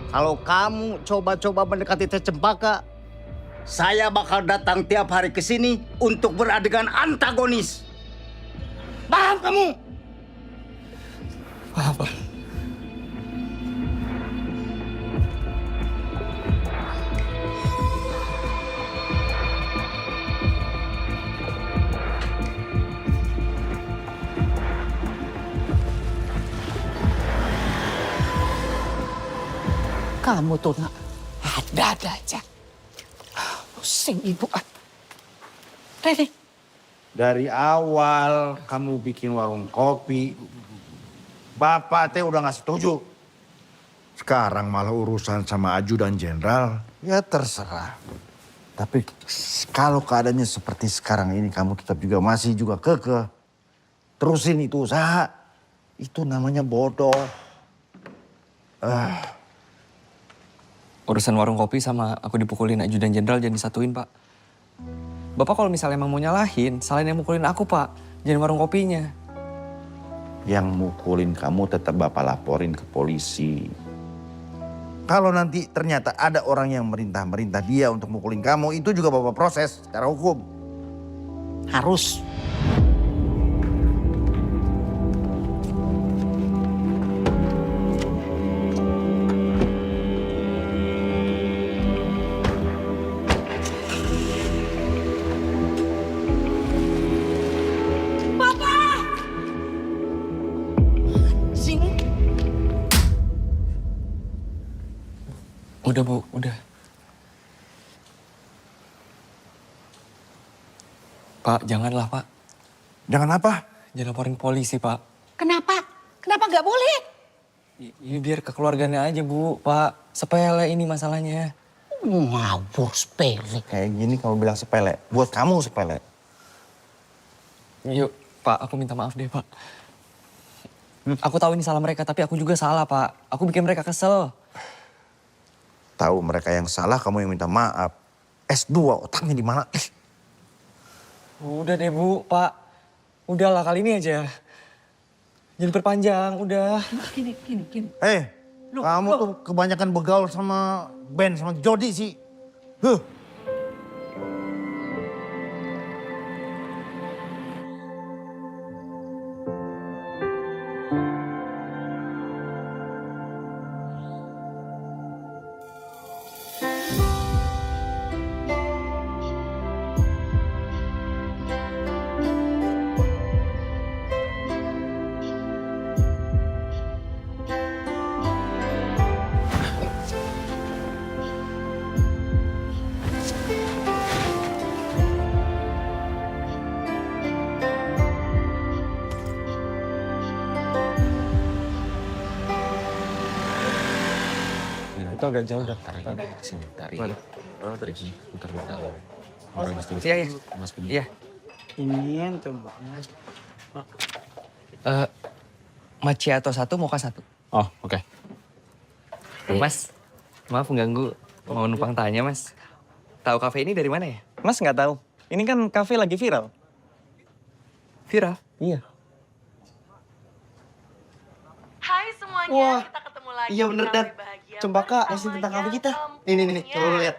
Kalau kamu coba-coba mendekati teh cempaka, saya bakal datang tiap hari ke sini untuk beradegan antagonis. Paham kamu? Paham Pak. Kamu tuh nak ada aja. Pusing ibu. Rene. Dari awal kamu bikin warung kopi, Bapak teh udah nggak setuju. Sekarang malah urusan sama ajudan jenderal, ya terserah. Tapi kalau keadaannya seperti sekarang ini, kamu tetap juga masih juga kekeh. Terusin itu usaha, itu namanya bodoh. Urusan warung kopi sama aku dipukulin ajudan jenderal jangan disatuin Pak. Bapak kalau misalnya emang mau nyalahin, salahin yang mukulin aku Pak. Jangan warung kopinya. Yang mukulin kamu tetap Bapak laporin ke polisi. Kalau nanti ternyata ada orang yang merintah-merintah dia untuk mukulin kamu, itu juga Bapak proses secara hukum. Harus. Udah Bu, udah. Pak, janganlah Pak. Jangan apa? Jangan laporin polisi Pak. Kenapa? Kenapa nggak boleh? Ini biar kekeluarganya aja Bu, Pak. Sepele ini masalahnya. Ngawur sepele. Kayak gini kamu bilang sepele, buat kamu sepele. Yuk, Pak, aku minta maaf deh Pak. Aku tahu ini salah mereka, tapi aku juga salah Pak. Aku bikin mereka kesel. Tahu mereka yang salah, kamu yang minta maaf. S2 otaknya di mana? Udah deh Bu, Pak. Udahlah kali ini aja. Jangan perpanjang, udah. Gini. Kamu tuh kebanyakan begaul sama Ben, sama Jody sih. Itu agak jauh dah. Sini, tarik. Mana? Oh, dari sini. Bentar. Orang di situ. Iya. Iya. Ini coba. Macchiato 1, mocha 1. Oh, oke. Mas, maaf mengganggu. Mau numpang tanya Mas. Tahu kafe ini dari mana ya? Mas nggak tahu. Ini kan kafe lagi viral. Viral? Iya. Hai semuanya, Wah, kita ketemu lagi. iya bener, di Dan. Kafe Bahagia Cempaka bersama ngasih tentang kafe yang kita. Nih, coba lu lihat.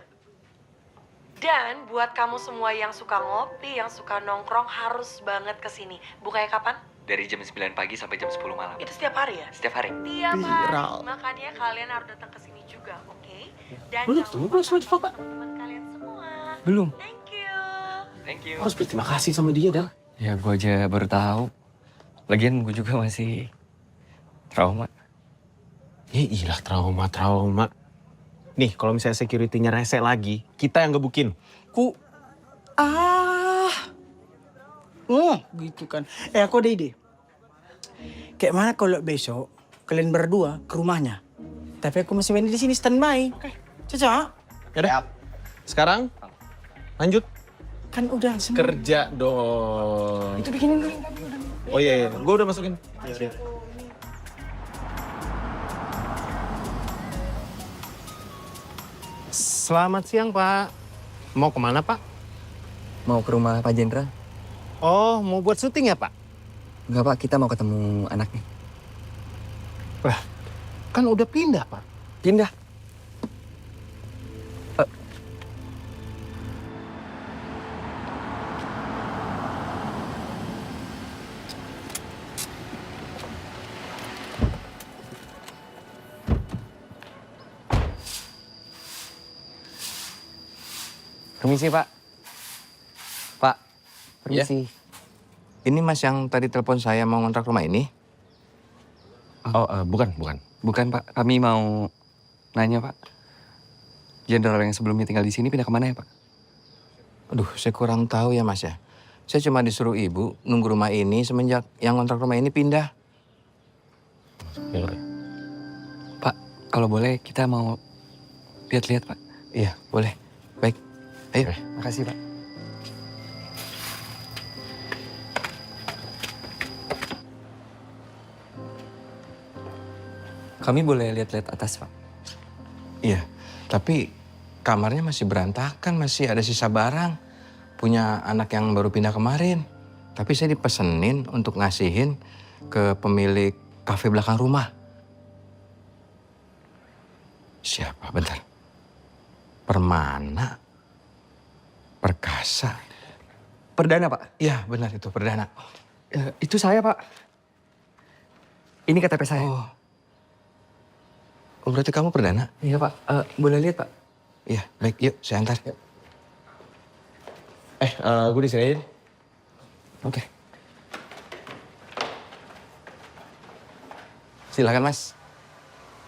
Dan buat kamu semua yang suka ngopi, yang suka nongkrong harus banget kesini. Bukanya kapan? Dari jam 9 pagi sampai jam 10 malam. Itu setiap hari ya? Setiap hari. Tiap hari. Makanya kalian harus datang ke sini juga, oke? Dan belum sama teman-teman kalian semua. Belum. Thank you. Thank you. Harus berterima kasih sama dia, Del. Ya gue aja baru tahu. Lagian gue juga masih trauma. Ya iyalah trauma. Nih, kalau misalnya security-nya rese lagi, kita yang gebukin. Gitu kan. Aku ada ide. Kayak mana kalau besok kalian berdua ke rumahnya? Tapi aku masih main di sini standby. Oke. Cocok? Yaudah. Sekarang lanjut. Kan udah semua. Kerja dong. Itu bikinin dulu. Oh iya, gue udah masukin. Selamat siang, Pak. Mau kemana, Pak? Mau ke rumah Pak Jenderal? Oh, mau buat syuting ya, Pak? Enggak Pak, kita mau ketemu anaknya. Wah, kan udah pindah, Pak. Pindah? Permisi, Pak. Pak, permisi. Ini Mas yang tadi telepon saya mau ngontrak rumah ini? Bukan. Bukan Pak, kami mau nanya Pak. Jenderal yang sebelumnya tinggal di sini pindah kemana ya Pak? Aduh, saya kurang tahu ya Mas ya. Saya cuma disuruh ibu nunggu rumah ini semenjak yang ngontrak rumah ini pindah. Pak, kalau boleh kita mau lihat-lihat Pak. Iya, boleh. Baik. Ayo. Makasih Pak. Kami boleh lihat-lihat atas Pak? Iya, tapi kamarnya masih berantakan, masih ada sisa barang. Punya anak yang baru pindah kemarin. Tapi saya dipesenin untuk ngasihin ke pemilik kafe belakang rumah. Siapa? Bentar. Permana. Perkasa. Perdana Pak? Iya, benar itu Perdana. Itu saya Pak. Ini KTP saya. Oh, berarti kamu Perdana? Iya Pak, boleh lihat Pak? Iya, baik. Yuk, saya antar. Gue diserahin. Oke. Silakan Mas.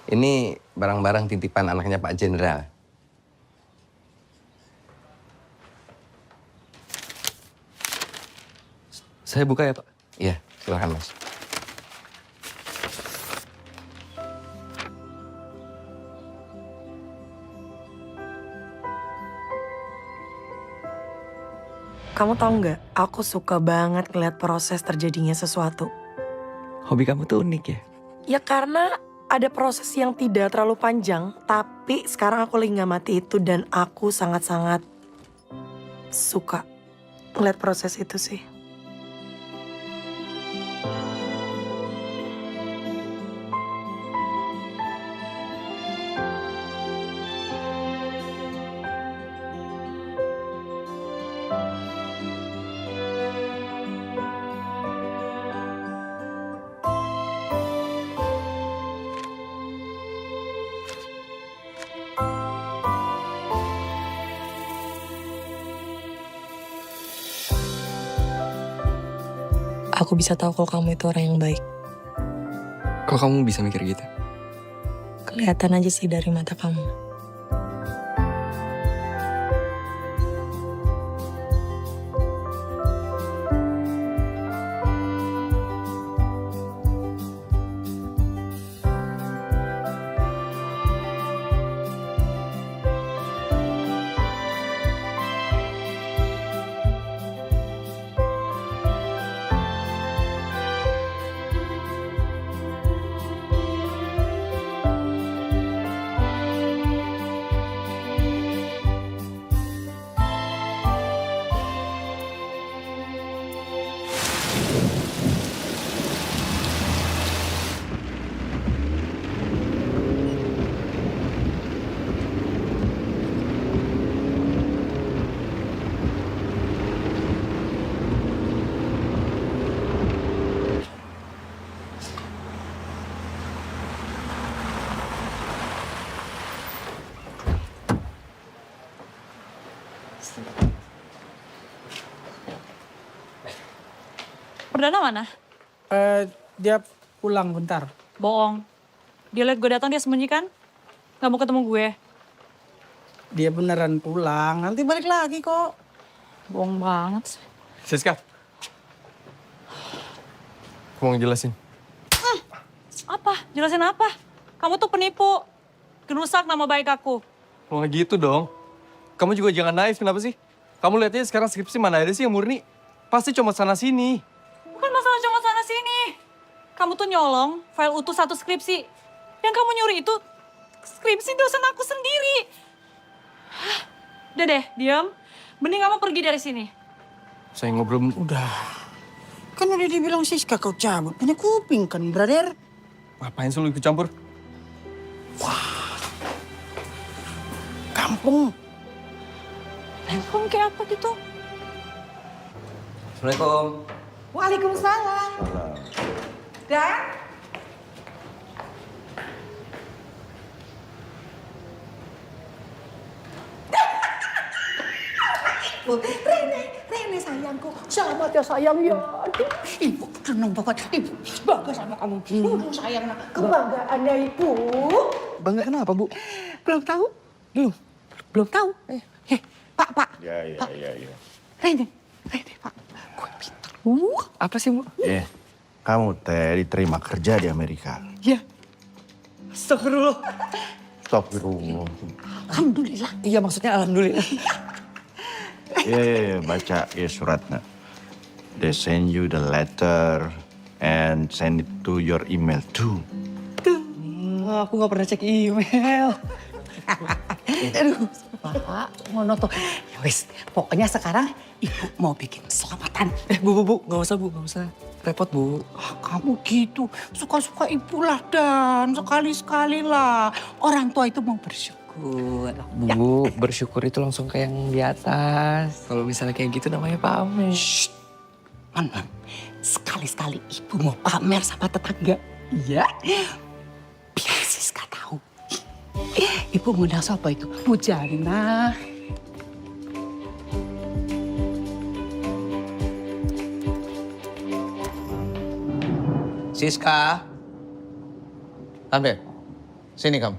Ini barang-barang titipan anaknya Pak Jenderal. Saya buka ya Pak? Iya, silakan Mas. Kamu tahu nggak, aku suka banget ngeliat proses terjadinya sesuatu. Hobi kamu tuh unik ya? Ya karena ada proses yang tidak terlalu panjang, tapi sekarang aku lagi ngamati itu dan aku sangat-sangat suka ngeliat proses itu sih. Aku bisa tahu kalau kamu itu orang yang baik. Kok kamu bisa mikir gitu? Kelihatan aja sih dari mata kamu. Perdana mana? Dia pulang bentar. Bohong. Dia liat gue datang dia sembunyikan. Gak mau ketemu gue. Dia beneran pulang, nanti balik lagi kok. Bohong banget sih. Siska. Aku mau ngejelasin. Apa? Jelasin apa? Kamu tuh penipu. Gerusak nama baik aku. Kalau nggak gitu dong. Kamu juga jangan naif, kenapa sih? Kamu lihat aja sekarang skripsi mana ada sih yang murni? Pasti cuma sana-sini. Bukan masalah cuma sana sini. Kamu tuh nyolong file utuh satu skripsi. Yang kamu nyuri itu skripsi dosen aku sendiri. Hah? Udah deh, diam. Mending kamu pergi dari sini. Saya ngobrol. Udah. Kan udah dibilang Siska kau cabut. Punya kuping kan, brother? Ngapain sih lu ikut campur? Kampung. Kamu kayak apa gitu? Assalamualaikum. Waalaikumsalam. Dan? Rene sayangku. Selamat ya sayang ya. Aduh, ibu senang banget. Ibu bangga sama kamu. Aduh sayang, kebanggaannya ibu. Bangga kenapa, Bu? Belum tahu? Belum tahu. Pak. Ya. Rene, Pak. Gue pintar. Apa sih, Bu? Kamu teh diterima kerja di Amerika. Ya. Astagfirullah. Astagfirullah. Alhamdulillah. Iya, maksudnya alhamdulillah. Ya, baca ya suratnya. They send you the letter and send it to your email too. Aku gak pernah cek email. Aduh, Pak, ngono tuh. Ya wis, pokoknya sekarang ibu mau bikin selamatan. Bu, nggak usah, Bu, nggak usah. Repot, Bu. Kamu gitu, suka-suka ibu lah Dan. Sekali-sekali lah. Orang tua itu mau bersyukur. Bu, bersyukur itu langsung ke yang di atas. Kalau misalnya kayak gitu namanya pamer. Man, sekali-sekali ibu mau pamer sama tetangga. Iya. Biar Siska tahu. Ibu ngundang siapa itu? Bu Jana. Siska. Ambil. Sini kamu.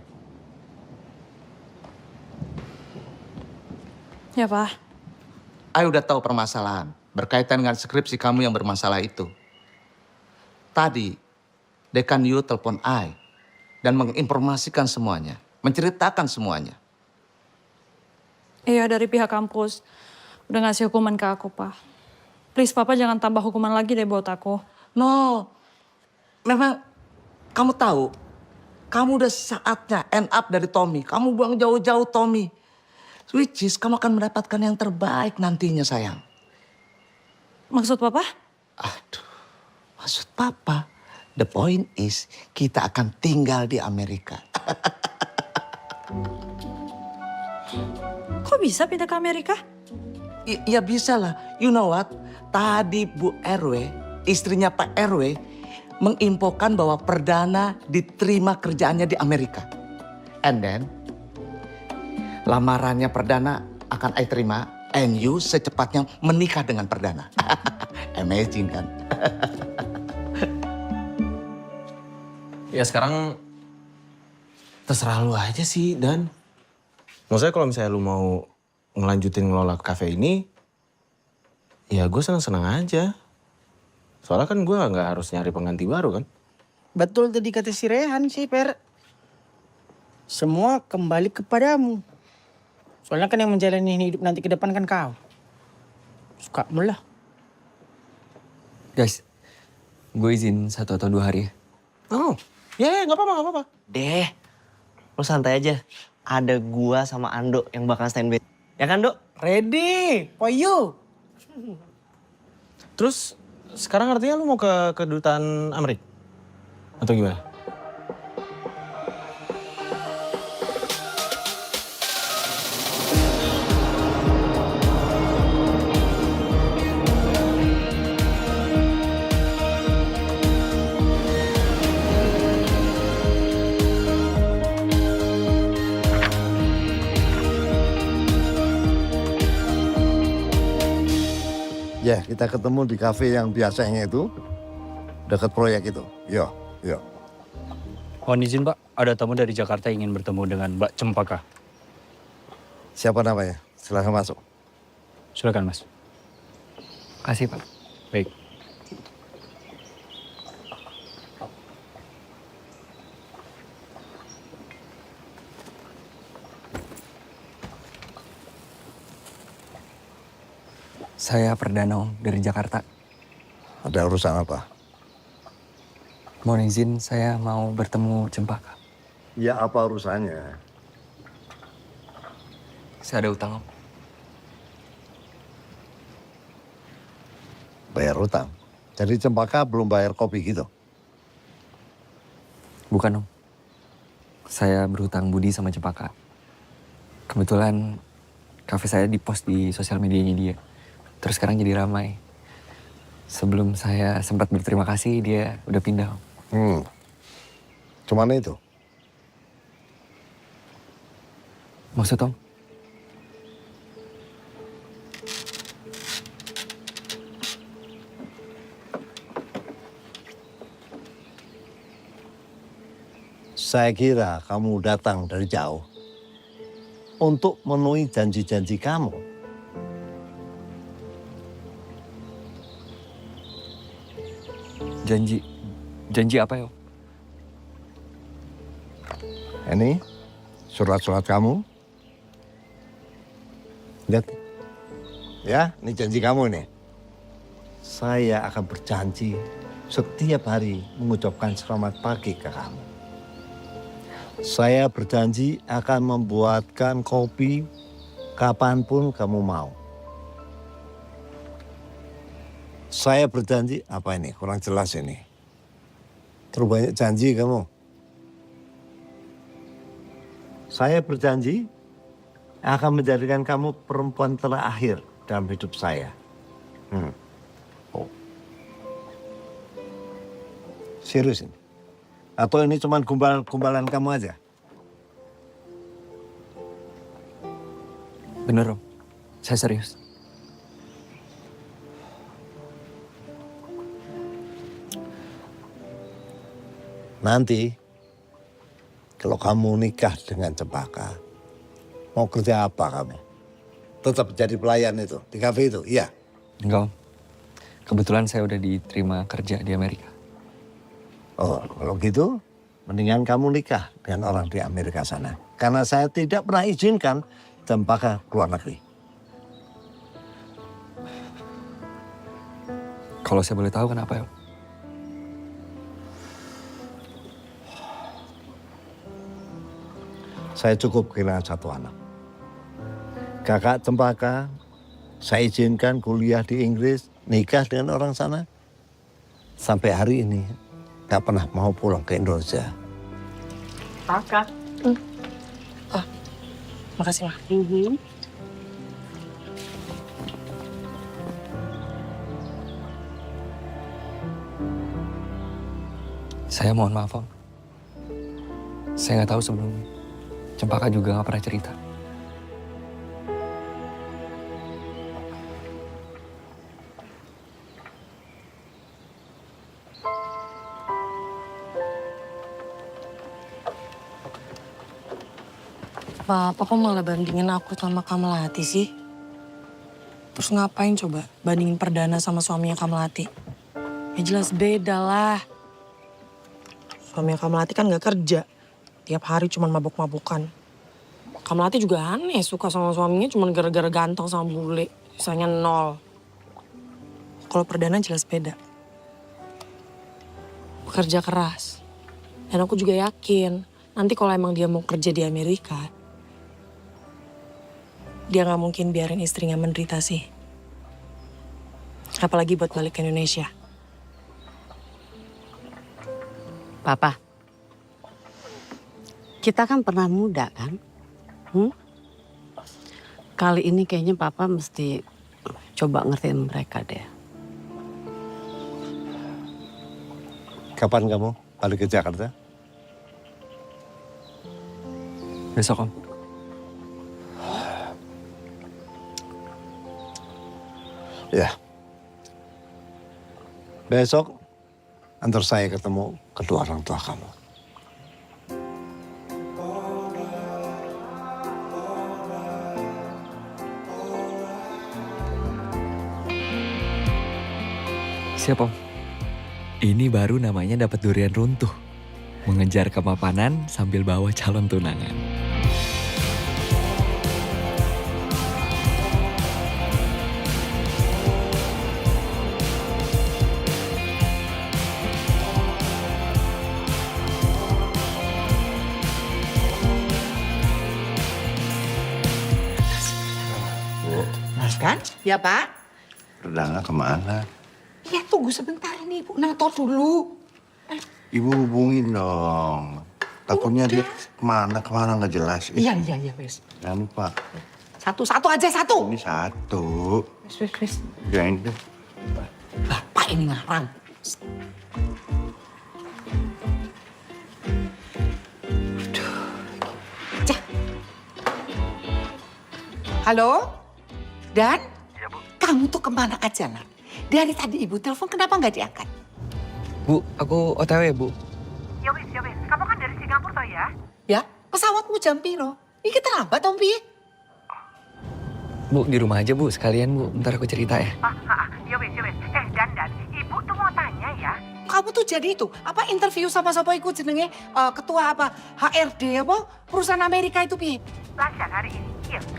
Ya, Pak. Ayo udah tahu permasalahan berkaitan dengan skripsi kamu yang bermasalah itu. Tadi, Dekan Yu telepon Ai dan menginformasikan semuanya, menceritakan semuanya. Iya, dari pihak kampus. Udah ngasih hukuman ke aku, Pak. Please, Papa jangan tambah hukuman lagi deh buat aku. No, memang kamu tahu, kamu udah saatnya end up dari Tommy. Kamu buang jauh-jauh Tommy. Which is kamu akan mendapatkan yang terbaik nantinya sayang. Maksud Papa? Aduh, maksud Papa. The point is kita akan tinggal di Amerika. Kok bisa pindah ke Amerika? Ya bisa lah. You know what? Tadi Bu RW, istrinya Pak RW, menginfokan bahwa Perdana diterima kerjaannya di Amerika. And then, lamarannya Perdana akan I terima. And you secepatnya menikah dengan Perdana. Amazing kan? Ya sekarang terserah lu aja sih, Dan. Maksudnya kalau misalnya lu mau ngelanjutin ngelola kafe ini, ya gue senang-senang aja. Soalnya kan gue nggak harus nyari pengganti baru kan. Betul tadi kata si Rehan sih, Per. Semua kembali kepadamu. Soalnya kan yang menjalani hidup nanti ke depan kan kau. Suka mulah. Guys, gue izin 1 atau 2 hari ya. Oh, ya nggak apa-apa. Deh, lu santai aja. Ada gua sama Ando yang bakal standby. Ya kan, Dok? Ready for you. Terus sekarang artinya lu mau ke kedutaan Amerika? Atau gimana? Ya, kita ketemu di kafe yang biasanya itu, dekat proyek itu. Yo, yo. Mohon izin Pak, ada tamu dari Jakarta ingin bertemu dengan Mbak Cempaka. Siapa namanya? Silahkan masuk. Silakan Mas. Kasih Pak. Baik. Saya Perdana Om dari Jakarta. Ada urusan apa? Mohon izin saya mau bertemu Cempaka. Ya, apa urusannya? Saya ada utang Om. Bayar utang. Jadi Cempaka belum bayar kopi gitu? Bukan Om. Saya berhutang budi sama Cempaka. Kebetulan kafe saya di-post di sosial medianya dia. Terus sekarang jadi ramai. Sebelum saya sempat berterima kasih, dia udah pindah Om. Cuman itu? Maksud Om? Saya kira kamu datang dari jauh untuk memenuhi janji-janji kamu. Janji apa ya Om? Ini surat-surat kamu. Lihat. Ya, ini janji kamu nih. Saya akan berjanji setiap hari mengucapkan selamat pagi ke kamu. Saya berjanji akan membuatkan kopi kapanpun kamu mau. Saya berjanji, apa ini? Kurang jelas ini. Terlalu banyak janji kamu. Saya berjanji akan menjadikan kamu perempuan terakhir dalam hidup saya. Oh. Serius ini? Atau ini cuma gumbalan kamu aja? Bener Om. Saya serius. Nanti, kalau kamu nikah dengan Cempaka, mau kerja apa kamu? Tetap jadi pelayan itu, di kafe itu, iya? Enggak Om. Kebetulan saya udah diterima kerja di Amerika. Oh, kalau gitu, mendingan kamu nikah dengan orang di Amerika sana. Karena saya tidak pernah izinkan Cempaka keluar negeri. Kalau saya boleh tahu kenapa ya Om? Saya cukup kehilangan satu anak. Kakak Cempaka, saya izinkan kuliah di Inggris, nikah dengan orang sana. Sampai hari ini, gak pernah mau pulang ke Indonesia. Kakak. Oh, makasih, Ma. Saya mohon maaf Om. Saya nggak tahu sebelumnya. Cempaka juga nggak pernah cerita. Papa kok malah bandingin aku sama Kamelati sih? Terus ngapain coba bandingin Perdana sama suaminya Kamelati? Ya jelas beda lah. Suaminya Kamelati kan gak kerja. Tiap hari cuma mabuk-mabukan. Kamelati juga aneh suka sama suaminya cuma gara-gara ganteng sama bule. Sisanya 0. Kalau Perdana jelas beda. Bekerja keras. Dan aku juga yakin nanti kalau emang dia mau kerja di Amerika, dia gak mungkin biarin istrinya menderita sih. Apalagi buat balik ke Indonesia. Papa, kita kan pernah muda kan? Kali ini kayaknya Papa mesti coba ngertiin mereka deh. Kapan kamu balik ke Jakarta? Besok Om. Ya, Besok antar saya ketemu kedua orang tua kamu. Siap Om. Ini baru namanya dapat durian runtuh. Mengejar kemapanan sambil bawa calon tunangan. Mas kan? Ya Pak? Perdana kemana? Ya tunggu sebentar ini Ibu nato dulu. Ibu hubungin dong. Takutnya dia kemana nggak jelas. Iya wes. Jangan lupa. Satu aja satu. Ini satu. Wes. Ya ini deh. Bapak ini ngarang. Cah. Halo? Dan? Iya, Bu. Kamu tuh kemana aja, Nak? Dari tadi Ibu telepon, kenapa nggak diangkat? Bu, aku OTW Bu. Ya wis. Kamu kan dari Singapura toh ya? Ya, pesawatmu jam piro? Ini terlambat, Om Pi. Bu, di rumah aja Bu, sekalian Bu. Ntar aku cerita ya. Ya wis. Dan, Ibu tuh mau tanya ya. Kamu tuh jadi itu, apa interview sama siapa ikut jenenge ketua apa HRD apa perusahaan Amerika itu Pi? Lancar hari ini.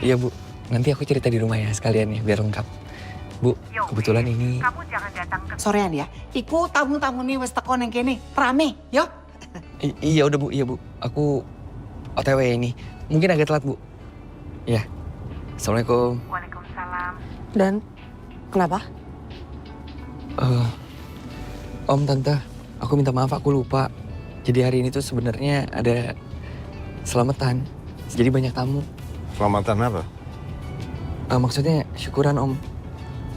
Iya Bu, nanti aku cerita di rumah ya sekalian ya, biar lengkap. Bu, kebetulan ini... Kamu jangan datang ke... Sorean ya, iku tamu-tamu nih wes teko neng kene, rame, yo. Iya udah Bu, iya Bu. Aku OTW ini. Mungkin agak telat Bu. Ya. Assalamualaikum. Waalaikumsalam. Dan kenapa? Om, Tante, aku minta maaf aku lupa. Jadi hari ini tuh sebenarnya ada selamatan. Jadi banyak tamu. Selamatan apa? Maksudnya syukuran Om.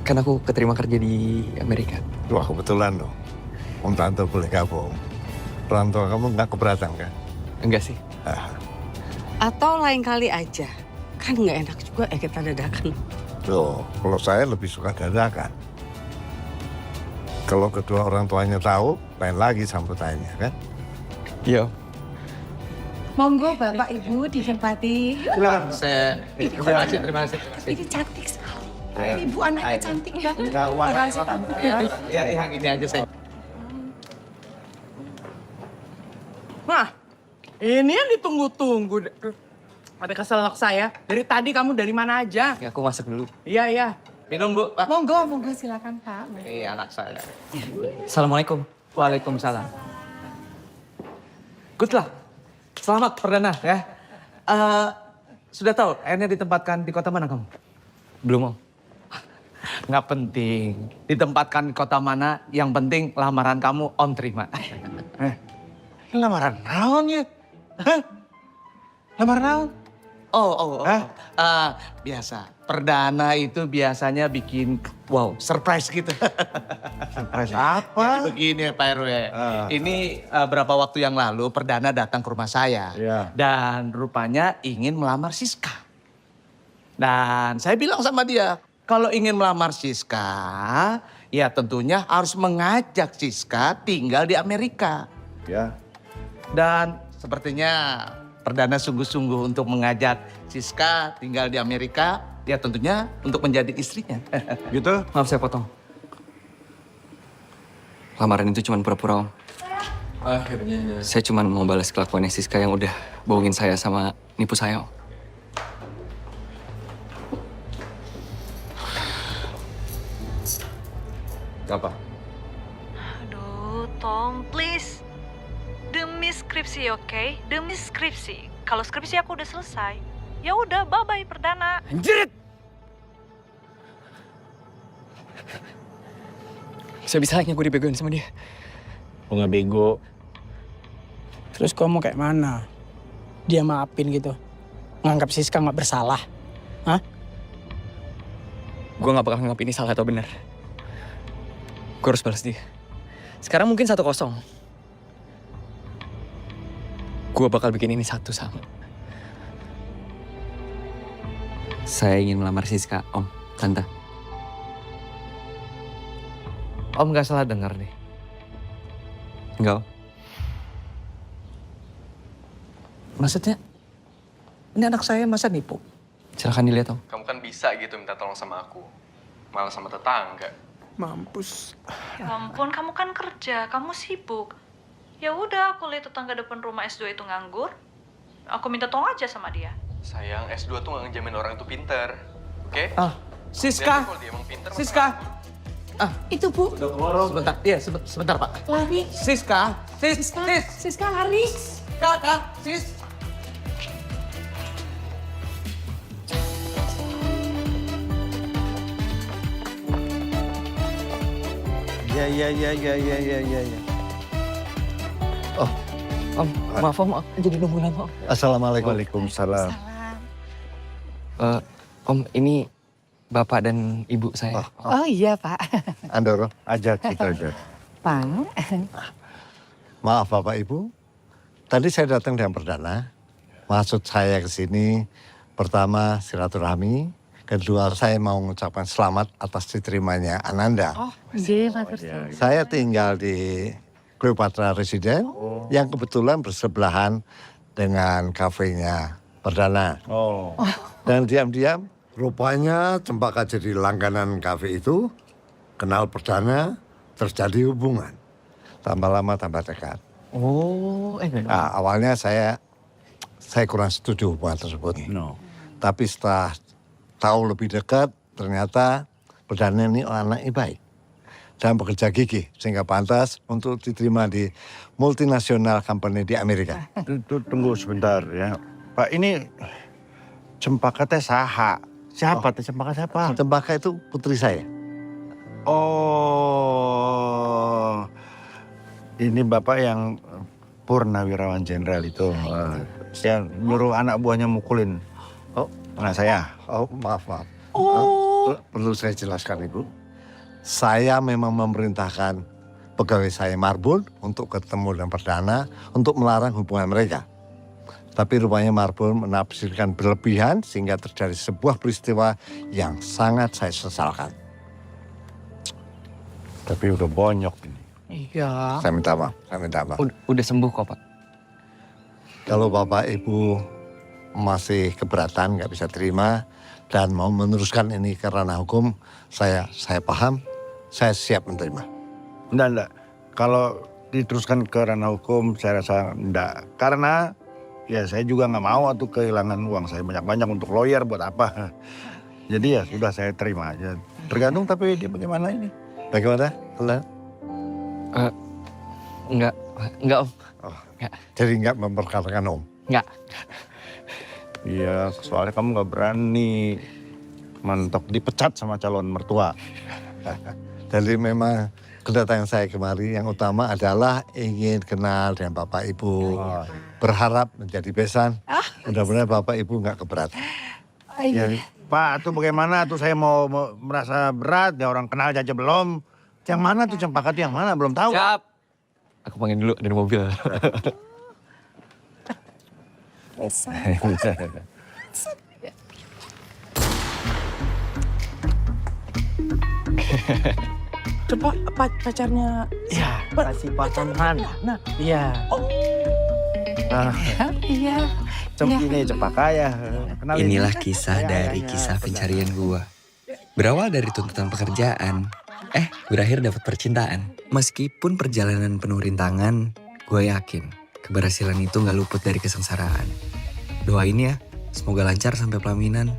Kan aku keterima kerja di Amerika. Wah kebetulan dong. Om Tante boleh gabung. Orang tua kamu nggak keberatan kan? Enggak sih. Atau lain kali aja. Kan nggak enak juga kita dadakan. Loh, kalau saya lebih suka dadakan. Kalau kedua orang tuanya tahu, lain lagi sambutannya kan? Iya. Monggo Bapak Ibu ditempati. Silakan. Terima kasih. Ini cantik sekali. Ibu anaknya cantik ya. Enggak, uang. Makasih Pak. Ya, yang ini aja saya. Nah, ini yang ditunggu-tunggu. Ada keselak saya. Dari tadi kamu dari mana aja? Ya, aku masuk dulu. Iya. Minum Bu. Monggo silakan Pak. Iya anak saya. Assalamualaikum. Waalaikumsalam. Good lah. Selamat perdana ya. Sudah tahu akhirnya ditempatkan di kota mana kamu? Belum Om. Nggak penting. Ditempatkan di kota mana, yang penting lamaran kamu Om terima. Lamaran naon ya? Hah? Lamaran naon? Oh. Biasa. Perdana itu biasanya bikin surprise gitu. Surprise apa? Begini Pak RW. Ini berapa waktu yang lalu Perdana datang ke rumah saya. Iya. Dan rupanya ingin melamar Siska. Dan saya bilang sama dia, kalau ingin melamar Siska, ya tentunya harus mengajak Siska tinggal di Amerika. Ya. Dan sepertinya Perdana sungguh-sungguh untuk mengajak Siska tinggal di Amerika, ya tentunya untuk menjadi istrinya. Gitu? Maaf saya potong. Lamaran itu cuma pura-pura Om. Akhirnya. Saya cuma mau balas kelakuannya Siska yang udah bohongin saya sama nipu saya Om. Apa? Aduh, Tom, please. Demi skripsi, oke? Demi skripsi. Kalau skripsi aku udah selesai, ya udah, bye-bye Perdana. Anjir! Bisa-bisanya gue dibegoin sama dia. Lo nggak bego. Terus kamu kayak mana? Dia maafin gitu. Nganggap Siska nggak bersalah. Hah? Gue gak bakal nganggap ini salah atau benar. Gue harus balas dia. Sekarang mungkin 1-0. Gue bakal bikin ini 1 sama. Saya ingin melamar Siska, Om, Tante. Om gak salah dengar nih. Enggak. Maksudnya, ini anak saya masa nipu? Silahkan dilihat Om. Kamu kan bisa gitu minta tolong sama aku. Malah sama tetangga. Mampus. Ya ampun, kamu kan kerja, kamu sibuk. Ya udah, aku lihat tetangga depan rumah S2 itu nganggur. Aku minta tolong aja sama dia. Sayang, S2 tuh gak ngejamin orang itu pinter. Oke? Siska! Biasanya kalau dia emang pinter, Siska! Itu Bu. Sebentar, iya sebentar Pak. Lari. Siska! Siska lari. Kakak, Sis! Ya. Oh, Om, maaf Om, jadi nunggu lama Om. Assalamualaikum. Waalaikumsalam. Om, ini Bapak dan Ibu saya. Oh iya Pak. Andoro. Ajak kita aja. Pak. Maaf Bapak Ibu, tadi saya datang dengan perdana. Maksud saya ke sini, pertama silaturahmi, kedua saya mau mengucapkan selamat atas diterimanya Ananda. Oh iya Pak. Saya tinggal di Cleopatra Resident yang kebetulan bersebelahan dengan kafenya perdana. Oh. Dan diam-diam, rupanya Cempaka jadi langganan kafe itu, kenal perdana, terjadi hubungan. Tambah lama tambah dekat. Oh, Nah, awalnya saya kurang setuju hubungan tersebut. No. Tapi setelah tahu lebih dekat, ternyata perdana ini anaknya baik. Dan bekerja gigih, sehingga pantas untuk diterima di multinasional company di Amerika. Tunggu sebentar ya. Pak, ini Cempaka teh saha? Siapa teh Cempaka siapa? Cempaka itu putri saya. Oh, ini Bapak yang Purnawirawan Jenderal itu. Saya nyuruh anak buahnya mukulin anak saya. Oh, maaf. Perlu saya jelaskan, Ibu. Saya memang memerintahkan pegawai saya Marbun untuk ketemu dengan perdana untuk melarang hubungan mereka. Tapi rupanya Marbun menafsirkan berlebihan sehingga terjadi sebuah peristiwa yang sangat saya sesalkan. Tapi udah bonyok ini. Iya. Saya minta maaf. Udah sembuh kok Pak. Kalau Bapak Ibu masih keberatan, nggak bisa terima, dan mau meneruskan ini ke ranah hukum, saya paham, saya siap menerima. Enggak. Kalau diteruskan ke ranah hukum, saya rasa enggak. Karena ya saya juga nggak mau tuh kehilangan uang saya banyak-banyak untuk lawyer buat apa. Jadi ya sudah saya terima aja. Tergantung tapi dia bagaimana ini. Bagaimana? Kelan? Enggak Om. Jadi nggak memperkarakan Om? Enggak. Iya, soalnya kamu nggak berani mentok dipecat sama calon mertua. Jadi memang kedatangan saya kemari yang utama adalah ingin kenal dengan Bapak Ibu. Berharap menjadi besan. Mudah-mudahan Bapak Ibu nggak keberatan. Ya, Pak, tuh bagaimana tuh saya mau merasa berat, ya orang kenal aja belum. Yang mana tuh Cempaka tuh yang mana? Belum tahu. Siap. Aku panggil dulu dari mobil. Coba pacarnya. Ya, si pacarnya Hana. Iya. Iya. Ini Cempaka ya. Kenalin. Inilah kisah dari kisah pencarian gua. Berawal dari tuntutan pekerjaan, berakhir dapat percintaan. Meskipun perjalanan penuh rintangan, gue yakin keberhasilan itu gak luput dari kesengsaraan. Doain ya, semoga lancar sampai pelaminan.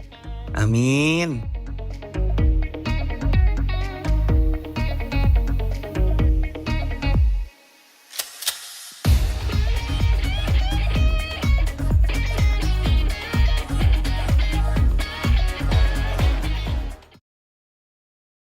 Amin.